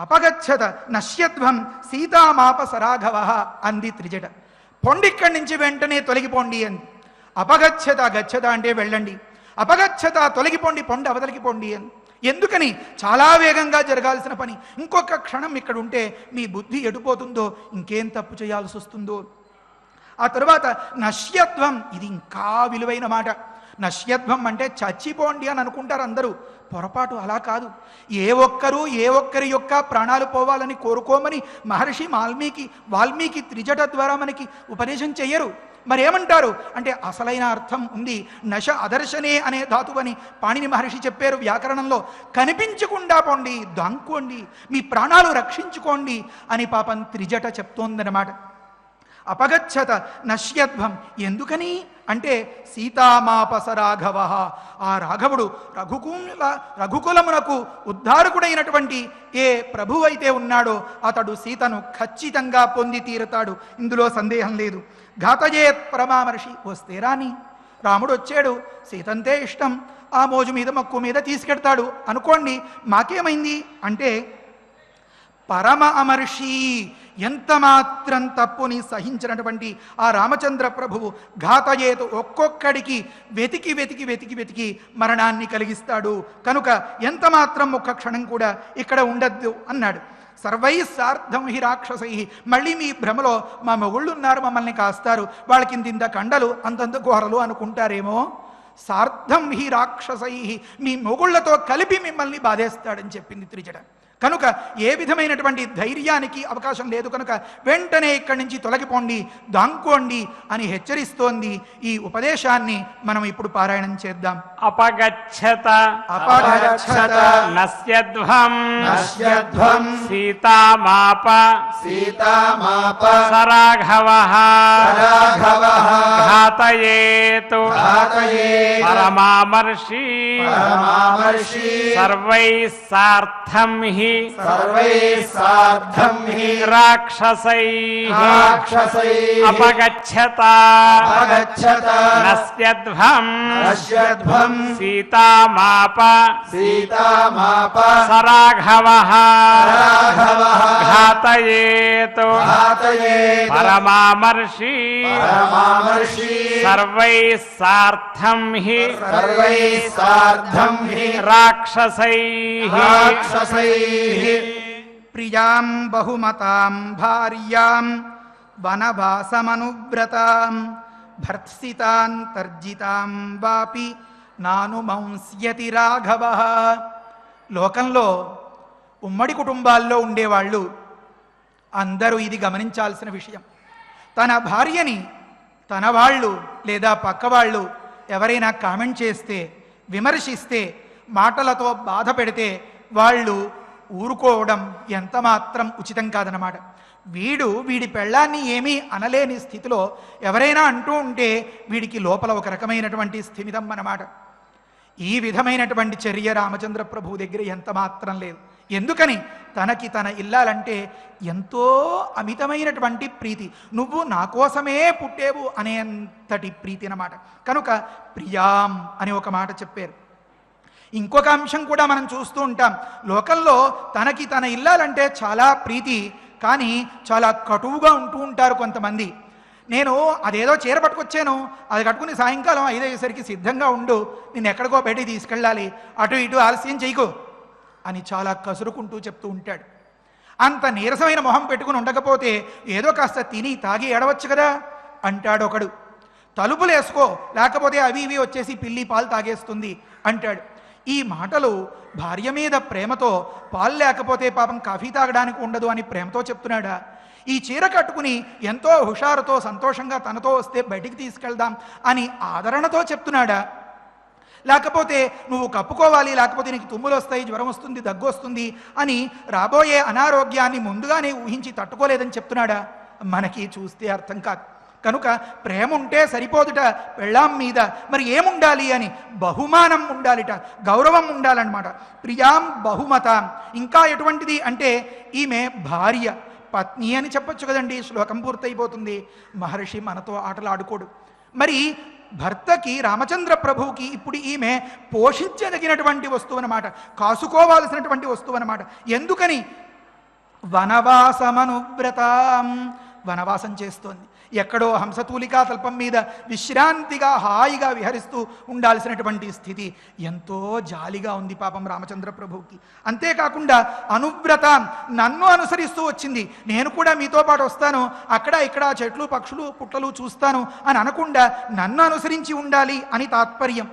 అపగచ్చత నశ్యధ్వం సీతామాప సరాఘవ అంది త్రిజట. పొండిక్కడి నుంచి వెంటనే తొలగిపోండి అంది. అపగచ్చత, గచ్చత అంటే వెళ్ళండి, అపగచ్చత తొలగిపోండి, పొండి అవతలికి పోండి అని. ఎందుకని? చాలా వేగంగా జరగాల్సిన పని. ఇంకొక క్షణం ఇక్కడ ఉంటే మీ బుద్ధి ఎడిపోతుందో, ఇంకేం తప్పు చేయాల్సి వస్తుందో. ఆ తరువాత నశ్యత్వం, ఇది ఇంకా విలువైన మాట. నశ్యత్వం అంటే చచ్చిపోండి అని అనుకుంటారు అందరూ. పొరపాటు, అలా కాదు. ఏ ఒక్కరి యొక్క ప్రాణాలు పోవాలని కోరుకోమని మహర్షి వాల్మీకి త్రిజట ద్వారా మనకి ఉపదేశం చెయ్యరు. మరేమంటారు అంటే అసలైన అర్థం ఉంది. నశ అదర్శనే అనే ధాతువని పాణిని మహర్షి చెప్పారు వ్యాకరణంలో. కనిపించకుండా పోండి, దాంకోండి, మీ ప్రాణాలు రక్షించుకోండి అని పాపం త్రిజట చెప్తోందన్నమాట. అపగచ్చత నశ్యధ్వం, ఎందుకని అంటే సీతామాపస రాఘవ, ఆ రాఘవుడు రఘుకులమునకు ఉద్ధారకుడైనటువంటి ఏ ప్రభువు అయితే ఉన్నాడో అతడు సీతను ఖచ్చితంగా పొంది తీరుతాడు, ఇందులో సందేహం లేదు. ఘాతయేత్ పరమామర్షి, వస్తే రాని, రాముడు వచ్చాడు, సీతంతే ఇష్టం, ఆ మోజు మీద మక్కు మీద తీసుకెడతాడు అనుకోండి, మాకేమైంది అంటే పరమ అమర్షి, ఎంత మాత్రం తప్పుని సహించినటువంటి ఆ రామచంద్ర ప్రభువు ఘాతయేతు, ఒక్కొక్కడికి వెతికి వెతికి వెతికి వెతికి మరణాన్ని కలిగిస్తాడు. కనుక ఎంత మాత్రం ఒక్క క్షణం కూడా ఇక్కడ ఉండద్దు అన్నాడు. సర్వై సార్థం హి రాక్షసై, మళ్ళీ మీ భ్రమలో మా మొగుళ్ళు ఉన్నారు, మమ్మల్ని కాస్తారు, వాళ్ళకి ఇంత కండలు అంతంత ఘోరలు అనుకుంటారేమో. సార్థం హి రాక్షసై, మీ మొగుళ్లతో కలిపి మిమ్మల్ని బాధేస్తాడని చెప్పింది త్రిజట. కనుక ఏ విధమైనటువంటి ధైర్యానికి అవకాశం లేదు. కనుక వెంటనే ఇక్కడి నుంచి తొలగిపోండి, దాంకోండి అని హెచ్చరిస్తోంది. ఈ ఉపదేశాన్ని మనం ఇప్పుడు పారాయణం చేద్దాం. అపగచ్చత అపగచ్చత నశ్యధ్వం నశ్యధ్వం సీతామాప సీతామాప సరాఘవః సరాఘవః ఘాతయేతు ఘాతయేత్ పరమామర్షి పరమామర్షి సర్వైః సార్థం హి సర్వైః సార్థం హి రాక్షసైః రాక్షసైః అపగచ్చత అపగచ్చత నశ్యధ్వం నశ్యధ్వం సీతామాప సీతామాప సరాఘవః సరాఘవః ఘాతయేతు ఘాతయేత్ పరమామర్షి పరమామర్షి సర్వైః సార్థం హి సర్వైః సార్థం హి రాక్షసైః రాక్షసైః ప్రియాం బహుమతాం భార్యాం వనవాసమనువ్రతాం భర్త్సితాం తర్జితాం వాపి నానుమంస్యతి రాఘవ. లోకంలో ఉమ్మడి కుటుంబాల్లో ఉండేవాళ్ళు అందరూ ఇది గమనించాల్సిన విషయం. తన భార్యని తన వాళ్ళు లేదా పక్కవాళ్ళు ఎవరైనా కామెంట్ చేస్తే, విమర్శిస్తే, మాటలతో బాధ పెడితే వాళ్ళు ఊరుకోవడం ఎంత మాత్రం ఉచితం కాదనమాట. వీడి పెళ్ళాన్ని ఏమీ అనలేని స్థితిలో ఎవరైనా అంటూ ఉంటే వీడికి లోపల ఒక రకమైనటువంటి స్థిమితం అన్నమాట. ఈ విధమైనటువంటి చర్య రామచంద్ర ప్రభు దగ్గర ఎంత మాత్రం లేదు. ఎందుకని? తనకి తన ఇల్లాలంటే ఎంతో అమితమైనటువంటి ప్రీతి. నువ్వు నా కోసమే పుట్టేవు అనేంతటి ప్రీతి అన్నమాట. కనుక ప్రియాం అని ఒక మాట చెప్పారు. ఇంకొక అంశం కూడా మనం చూస్తూ ఉంటాం. లోకంలో తనకి తన ఇల్లాలంటే చాలా ప్రీతి, కానీ చాలా కటువుగా ఉంటూ ఉంటారు కొంతమంది. నేను అదేదో చీర పట్టుకొచ్చాను, అది కట్టుకుని సాయంకాలం 5 అయ్యేసరికి సిద్ధంగా ఉండు, నేను ఎక్కడికో బయటికి తీసుకెళ్ళాలి, అటు ఇటు ఆలస్యం చేయకు అని చాలా కసురుకుంటూ చెప్తూ ఉంటాడు. అంత నీరసమైన మొహం పెట్టుకుని ఉండకపోతే ఏదో కాస్త తిని తాగి ఏడవచ్చు కదా అంటాడు ఒకడు. తలుపులు వేసుకో, లేకపోతే అవి ఇవి వచ్చేసి పిల్లి పాలు తాగేస్తుంది అంటాడు. ఈ మాటలు భార్య మీద ప్రేమతో, పాలు లేకపోతే పాపం కాఫీ తాగడానికి ఉండదు అని ప్రేమతో చెప్తున్నాడా? ఈ చీర కట్టుకుని ఎంతో హుషారుతో సంతోషంగా తనతో వస్తే బయటికి తీసుకెళ్దాం అని ఆదరణతో చెప్తున్నాడా? లేకపోతే నువ్వు కప్పుకోవాలి, లేకపోతే నీకు తుమ్ములు వస్తాయి, జ్వరం వస్తుంది, దగ్గు వస్తుంది అని రాబోయే అనారోగ్యాన్ని ముందుగానే ఊహించి తట్టుకోలేదని చెప్తున్నాడా? మనకి చూస్తే అర్థం కాదు. కనుక ప్రేమ ఉంటే సరిపోదుట పెళ్ళాం మీద, మరి ఏముండాలి అని? బహుమానం ఉండాలిట, గౌరవం ఉండాలన్నమాట. ప్రియాం బహుమతాం, ఇంకా ఎటువంటిది అంటే ఈమె భార్య, పత్ని అని చెప్పొచ్చు కదండి, శ్లోకం పూర్తయిపోతుంది. మహర్షి మనతో ఆటలు ఆడుకోడు. మరి భర్తకి, రామచంద్ర ప్రభువుకి ఇప్పుడు ఈమె పోషించదగినటువంటి వస్తువు అన్నమాట, కాసుకోవాల్సినటువంటి వస్తువు అన్నమాట. ఎందుకని? వనవాసమనువ్రతాం, వనవాసం చేస్తోంది. ఎక్కడో హంసతూలికా తల్పం మీద విశ్రాంతిగా హాయిగా విహరిస్తూ ఉండాల్సినటువంటి స్థితి. ఎంతో జాలిగా ఉంది పాపం రామచంద్ర ప్రభువుకి. అంతేకాకుండా అనువ్రత, నన్ను అనుసరిస్తూ వచ్చింది, నేను కూడా మీతో పాటు వస్తాను, అక్కడ ఇక్కడ చెట్లు పక్షులు పుట్టలు చూస్తాను అని అనకుండా నన్ను అనుసరించి ఉండాలి అని తాత్పర్యం.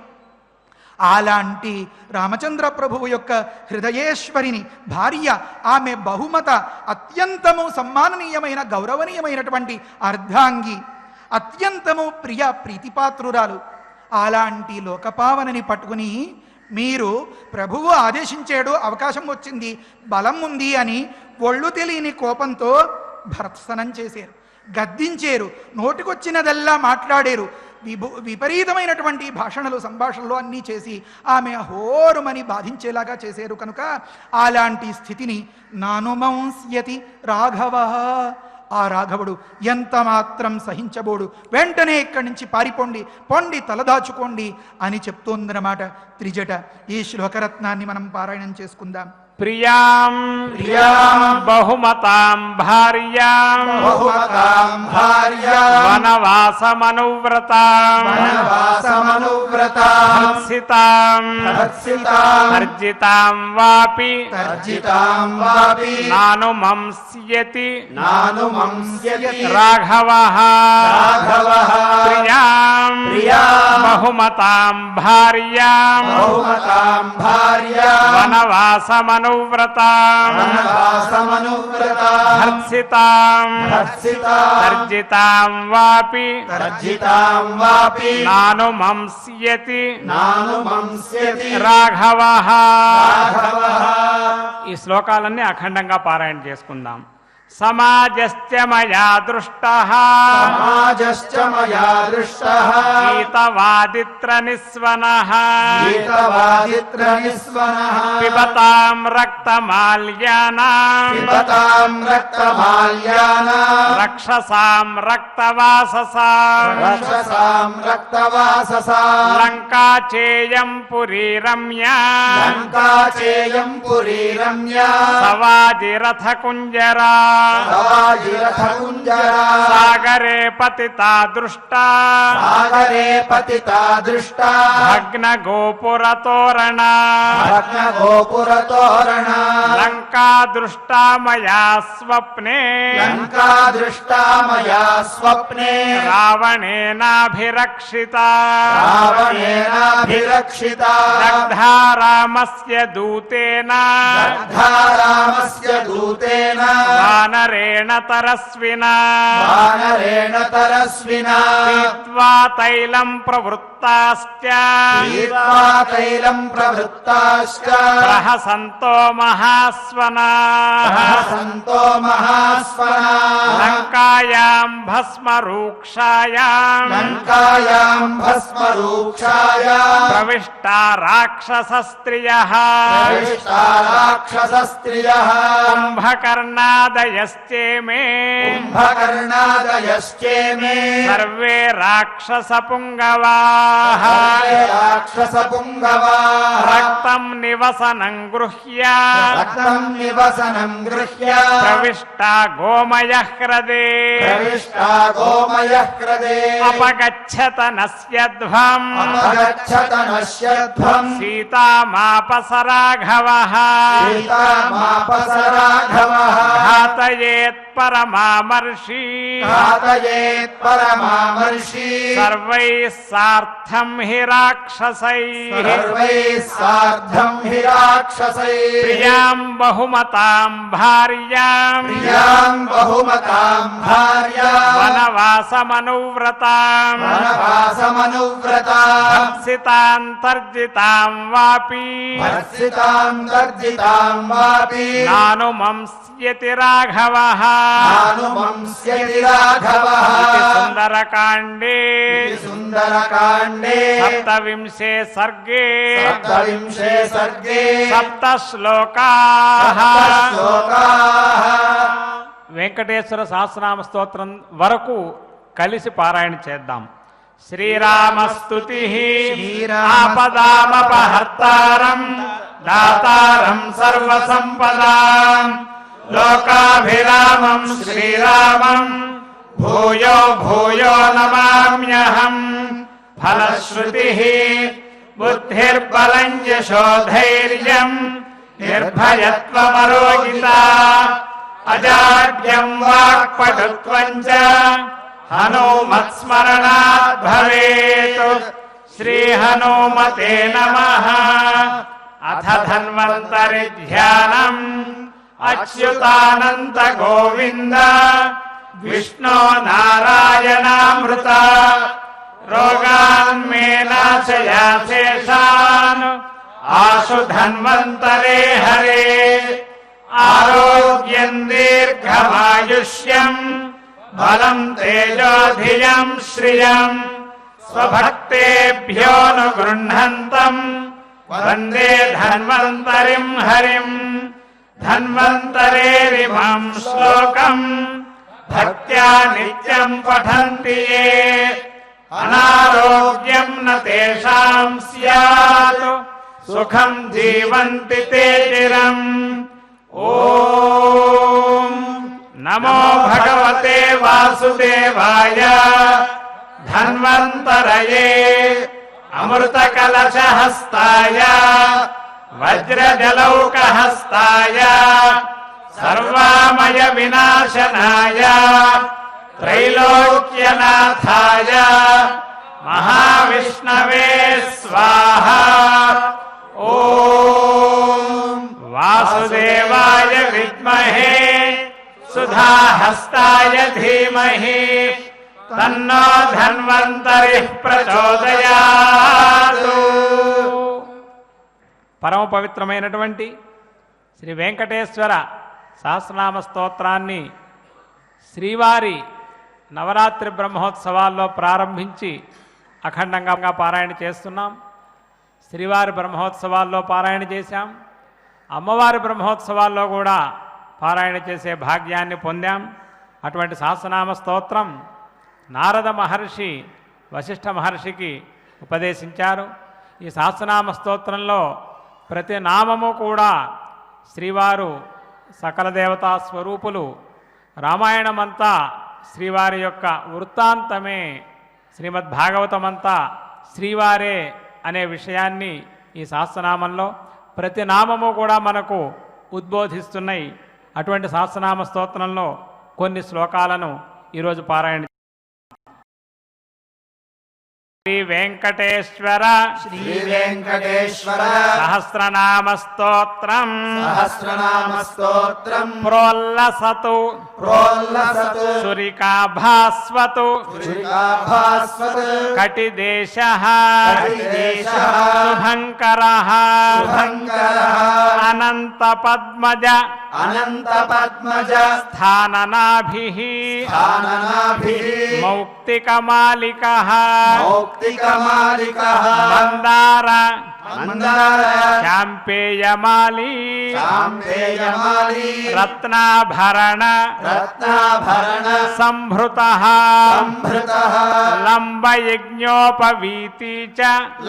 అలాంటి రామచంద్ర ప్రభువు యొక్క హృదయేశ్వరిని భార్య, ఆమె బహుమత, అత్యంతము సమ్మాననీయమైన గౌరవనీయమైనటువంటి అర్ధాంగి, అత్యంతము ప్రియ ప్రీతిపాత్రురాలు. అలాంటి లోకపావనని పట్టుకుని మీరు ప్రభువు ఆదేశించాడు, అవకాశం వచ్చింది, బలం ఉంది అని ఒళ్ళు తెలియని కోపంతో భర్త్సనం చేశారు, గద్దించారు, నోటికొచ్చినదల్లా మాట్లాడారు, విపరీతమైనటువంటి భాషణలు సంభాషణలు అన్నీ చేసి ఆమె హోరుమని బాధించేలాగా చేశారు. కనుక అలాంటి స్థితిని నానుమంస్యతి రాఘవ, ఆ రాఘవుడు ఎంత మాత్రం సహించబోడు, వెంటనే ఇక్కడి నుంచి పారిపోండి, పొండి తలదాచుకోండి అని చెప్తోందన్నమాట త్రిజట. ఈ శ్లోకరత్నాన్ని మనం పారాయణం చేసుకుందాం. ప్రియాం బహుమతాం భార్యాం వనవాసమనువ్రతాం హర్షితాం తర్జితాం వాపి నానుమంస్యతి రాఘవః. ప్రియాం బహుమతాం భార్యాం వనవాసమనువ్రతాం హర్షితాం తర్జితాం వాపి నానుమంస్యతి రాఘవః. ఈ శ్లోకాలన్నీ అఖండంగా పారాయణ చేసుకుందాం. సమాజశ్చ మయా దృష్టః గీతవాదిత్ర నిస్వనః పిబతాం రక్తమాల్యానాం రక్షసాం రక్తవాససాం లంకా చేయం పురీ రమ్యా సవాజిరథ కుంజరా సాగరే పతితా దృష్టా భగ్న గోపురతోరణ లంకా దృష్టా మయా స్వప్నే రావణేనాభిరక్షితా దగ్ధా రామస్య దూతేన వానరేణ తరస్వినా పీత్వా తైలం ప్రవృత్తాశ్చ ప్రహసంతో మహాస్వనాః లంకాయాం భస్మరూక్షాయాం ప్రవిష్టా రాక్షసస్త్రియః కుంభకర్ణాదయశ్చేమే సర్వే రాక్షసపుంగవాః రక్తం నివసనం గృహ్య ప్రవిష్టా గోమయహ్రదే అపగచ్చత నస్యధ్వం సీతామాపసరాఘవః ఘాతయేత్ పరమామర్షి సర్వైః సార్థం హి రాక్షసైః ప్రియాం బహుమతాం భార్యాం వనవాసమనువ్రతాం హర్షితాం తర్జితాం వాపి నానుమంస్యతి రాఘవః. సుందరకాండే సప్తవింశే సర్గే సప్త శ్లోకాః. వెంకటేశ్వర సహస్రనామ స్తోత్రం వరకు కలిసి పారాయణ చేద్దాం. శ్రీరామస్తుతి ఆపదామపహర్తారం దాతారం సర్వసంపదాం లోకాభిరామం శ్రీరామం భూయో భూయో నమామ్యహం. ఫలశ్రుతిః బుద్ధిర్బలం యశోధైర్యం నిర్భయత్వమరోగితా అజాడ్యం వాక్పటుత్వం చ హనుమత్స్మరణాత్ భవేత్. శ్రీ హనుమతే నమః. అథ ధన్వంతరి ధ్యానం అచ్యుతానంత గోవింద విష్ణో నారాయణామృత. రోగాన్ మే నాశయా శేషాన్ ఆశు ధన్వంతరే హరే. ఆరోగ్యం దీర్ఘమాయుష్యం బలం తేజోధియం శ్రియం. స్వభక్తేభ్యోను గృహంతం వందే ధన్వంతరిం హరిం. ధన్వంతరేరిమం శ్లోకం భక్త్యా నిత్యం పఠంతి యే అనారోగ్యం న తేషాం స్యాత్ సుఖం జీవంతి తే చిరం. ఓం నమో భగవతే వాసుదేవాయ. ధన్వంతరయే అమృతకలశహస్తాయ వజ్రజలౌకహస్తాయ సర్వామయ వినాశనాయ త్రైలోక్యనాథాయ మహావిష్ణవే స్వాహా. ఓం వాసుదేవాయ విద్మహే సుధాహస్తాయ ధీమహి తన్నో ధన్వంతరిః ప్రచోదయాత్. పరమ పవిత్రమైనటువంటి శ్రీ వెంకటేశ్వర సహస్రనామ స్తోత్రాన్ని శ్రీవారి నవరాత్రి బ్రహ్మోత్సవాల్లో ప్రారంభించి అఖండంగా పారాయణ చేస్తున్నాం. శ్రీవారి బ్రహ్మోత్సవాల్లో పారాయణ చేశాం. అమ్మవారి బ్రహ్మోత్సవాల్లో కూడా పారాయణ చేసే భాగ్యాన్ని పొందాం. అటువంటి సహస్రనామ స్తోత్రం నారద మహర్షి వశిష్ఠ మహర్షికి ఉపదేశించారు. ఈ సహస్రనామ స్తోత్రంలో ప్రతి నామము కూడా శ్రీవారు సకల దేవతా స్వరూపులు. రామాయణమంతా శ్రీవారి యొక్క వృత్తాంతమే, శ్రీమద్భాగవతమంతా శ్రీవారే అనే విషయాన్ని ఈ సహస్రనామంలో ప్రతి నామము కూడా మనకు ఉద్బోధిస్తున్నాయి. అటువంటి సహస్రనామ స్తోత్రంలో కొన్ని శ్లోకాలను ఈరోజు పారాయణ. శ్రీ వెంకటేశ్వర శ్రీ వెంకటేశ్వర సహస్రనామ స్తోత్రం సహస్రనామ స్తోత్రం ప్రోల్లసతు ప్రోల్లసతు సురికాభాస్వతు చురికాభాస్వత్ కటిదేశః కటిదేశః శుభంకరః శుభంకరః అనంత పద్మజ అనంత పద్మజ స్థాననాభిః స్థాననాభిః మౌక్తికమాలికః మౌక్తికమాలికః మందార మందార చాంపేయమాలి చాంపేయమాలి రత్నాభరణ రత్నాభరణ సంభృతః సంభృతః లంబయజ్ఞోపవీతి చ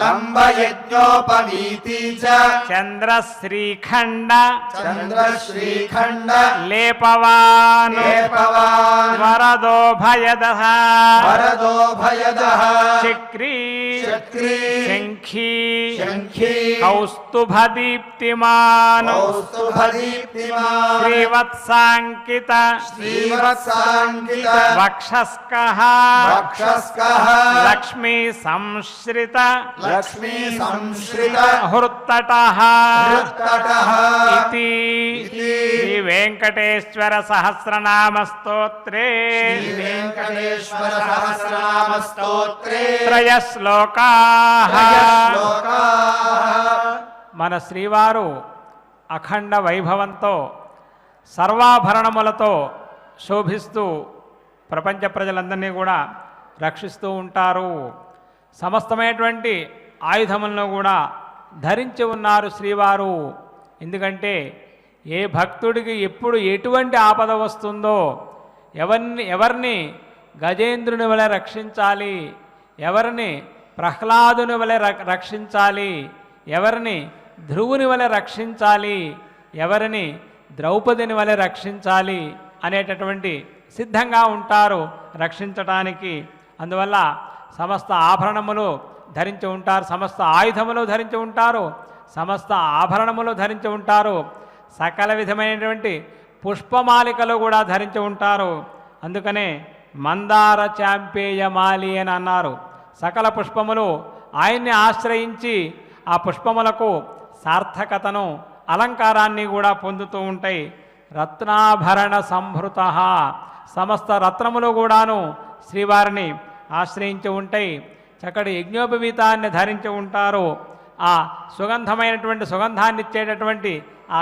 లంబయజ్ఞోపవీతి చ చంద్రశ్రీఖండ చంద్రశ్రీఖండ లేపవాన్ లేపవాన్ వరదోభయదః వరదోభయదః చక్రీ చక్రీ శంఖీ శంఖీ కౌస్తుభదీప్తిమాన్ కౌస్తుభదీప్తిమాన్ శ్రీవత్సాంకిత శ్రీవత్సాంకిత వక్షస్కః వక్షస్కః లక్ష్మీ సంశ్రిత లక్ష్మీ సంశ్రిత హృత్తటః హృత్తటః ఇతి శ్రీ వెంకటేశ్వర సహస్రనామ స్తోత్రే శ్రీ వెంకటేశ్వర సహస్రనామ స్తోత్రే త్రయశ్లోకాః. శ్లోకాః. మన శ్రీవారు అఖండ వైభవంతో సర్వాభరణములతో శోభిస్తూ ప్రపంచ ప్రజలందరినీ కూడా రక్షిస్తూ ఉంటారు. సమస్తమైనటువంటి ఆయుధములను కూడా ధరించి ఉన్నారు శ్రీవారు. ఎందుకంటే ఏ భక్తుడికి ఎప్పుడు ఎటువంటి ఆపద వస్తుందో, ఎవరిని గజేంద్రుని వలె రక్షించాలి, ఎవరిని ప్రహ్లాదుని వలె రక్షించాలి, ఎవరిని ధ్రువుని వలె రక్షించాలి, ఎవరిని ద్రౌపదిని వలె రక్షించాలి అనేటటువంటి సిద్ధంగా ఉంటారు రక్షించటానికి. అందువల్ల సమస్త ఆభరణములు ధరించి ఉంటారు, సమస్త ఆయుధములు ధరించి ఉంటారు, సమస్త ఆభరణములు ధరించి ఉంటారు, సకల విధమైనటువంటి పుష్పమాలికలు కూడా ధరించి ఉంటారు. అందుకనే మందార చాంపేయమాలి అని అన్నారు. సకల పుష్పములు ఆయన్ని ఆశ్రయించి ఆ పుష్పములకు సార్థకతను అలంకారాన్ని కూడా పొందుతూ ఉంటాయి. రత్నాభరణ సంభృత, సమస్త రత్నములు కూడాను శ్రీవారిని ఆశ్రయించి ఉంటాయి. చక్కటి యజ్ఞోపవీతాన్ని ధరించి ఉంటారు. ఆ సుగంధమైనటువంటి సుగంధాన్ని ఇచ్చేటటువంటి ఆ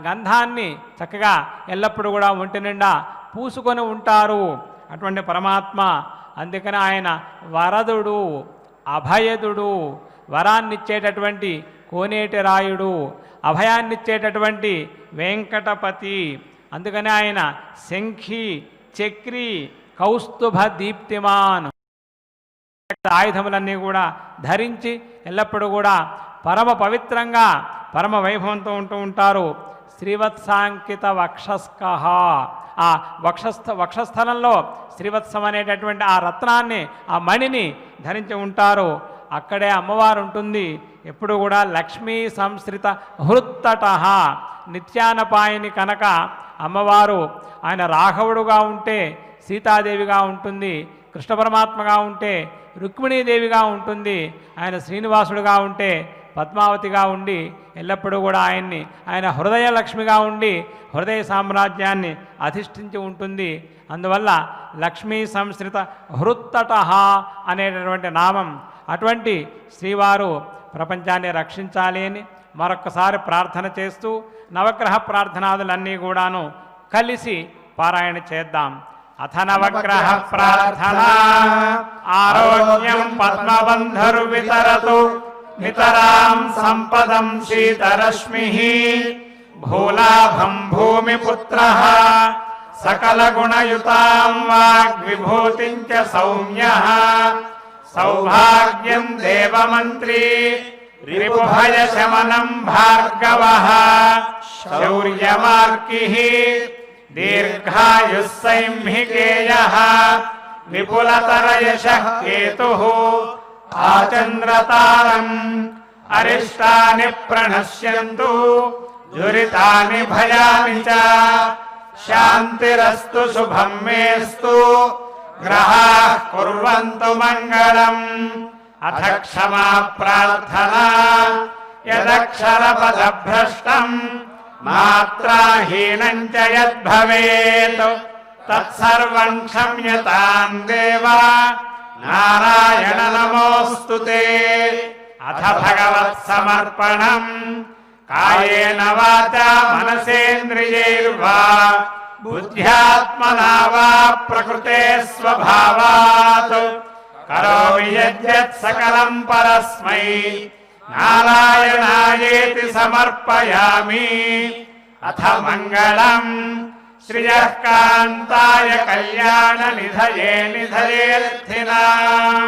గంధాన్ని చక్కగా ఎల్లప్పుడూ కూడా ఒంటి నిండా పూసుకొని ఉంటారు అటువంటి పరమాత్మ. అందుకని ఆయన వరదుడు, అభయదుడు, వరాన్నిచ్చేటటువంటి కోనేటి రాయుడు, అభయాన్నిచ్చేటటువంటి వెంకటపతి. అందుకని ఆయన శంఖి, చక్రి, కౌస్తుభ దీప్తిమాన్ ఆయుధములన్నీ కూడా ధరించి ఎల్లప్పుడూ కూడా పరమ పవిత్రంగా పరమ వైభవంతో ఉంటూ ఉంటారు. శ్రీవత్సాంకిత వక్షస్కః, ఆ వక్షస్థలంలో శ్రీవత్సం అనేటటువంటి ఆ రత్నాన్ని, ఆ మణిని ధరించి ఉంటారు. అక్కడే అమ్మవారు ఉంటుంది. ఎప్పుడు కూడా లక్ష్మీ సంశ్రిత హృత్తట, నిత్యానపాయిని కనుక అమ్మవారు ఆయన రాఘవుడుగా ఉంటే సీతాదేవిగా ఉంటుంది, కృష్ణ పరమాత్మగా ఉంటే రుక్మిణీదేవిగా ఉంటుంది, ఆయన శ్రీనివాసుడుగా ఉంటే పద్మావతిగా ఉండి ఎల్లప్పుడూ కూడా ఆయన హృదయ లక్ష్మిగా ఉండి హృదయ సామ్రాజ్యాన్ని అధిష్ఠించి ఉంటుంది. అందువల్ల లక్ష్మీ సంశ్రిత హృత్తట అనేటటువంటి నామం. అటువంటి శ్రీవారు ప్రపంచాన్ని రక్షించాలి అని మరొక్కసారి ప్రార్థన చేస్తూ నవగ్రహ ప్రార్థనాదులన్నీ కూడాను కలిసి పారాయణ చేద్దాం. అథ నవగ్రహ ప్రార్థన. ఆరోగ్యం పద్మబంధుర్వితరతు నితరాం సంపదం శీతరశ్మిః భూలాభం భూమిపుత్రః సకలగుణయుతాం వాగ్విభూతిం చ సౌమ్యః సౌభాగ్యం దేవమంత్రీ రిపుభయశమనం భార్గవః శౌర్యమార్కిః దీర్ఘాయుః సైంహికేయః విపులతరయశః కేతుః ఆచంద్రతారం అరిష్టాని ప్రణశ్యంతు దురితాని భయాని చ శాంతిరస్తు శుభం మేస్తు గ్రహాః కుర్వంతు మంగళం. అథ క్షమా ప్రార్థనా. యదక్షరపదభ్రష్టం మాత్రాహీనం చ యద్భవేత్ తత్సర్వం క్షమ్యతాం దేవా నారాయణ నమోస్తుతే. అథ భగవత్సమర్పణం. కాయేన వాచా మనసేంద్రియైర్వా బుద్ధ్యాత్మనా వా ప్రకృతే స్వభావాత్ కరోమి యద్యత్ సకలం పరస్మై నారాయణాయేతి సమర్పయామి. అథ మంగళం. శ్రియః కాంతాయ కళ్యాణ నిధయే నిధయేర్థినాం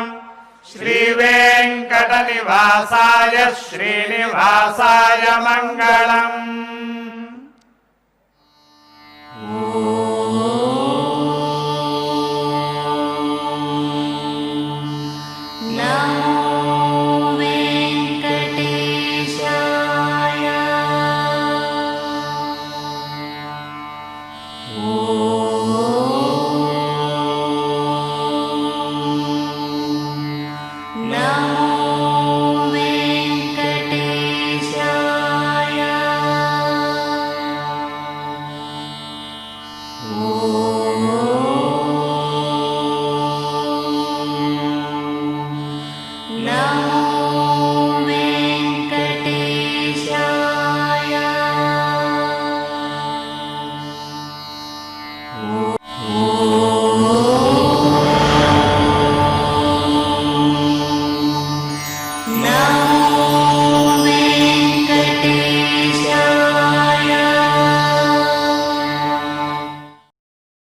శ్రీవేంకట నివాసాయ శ్రీనివాసాయ మంగళం.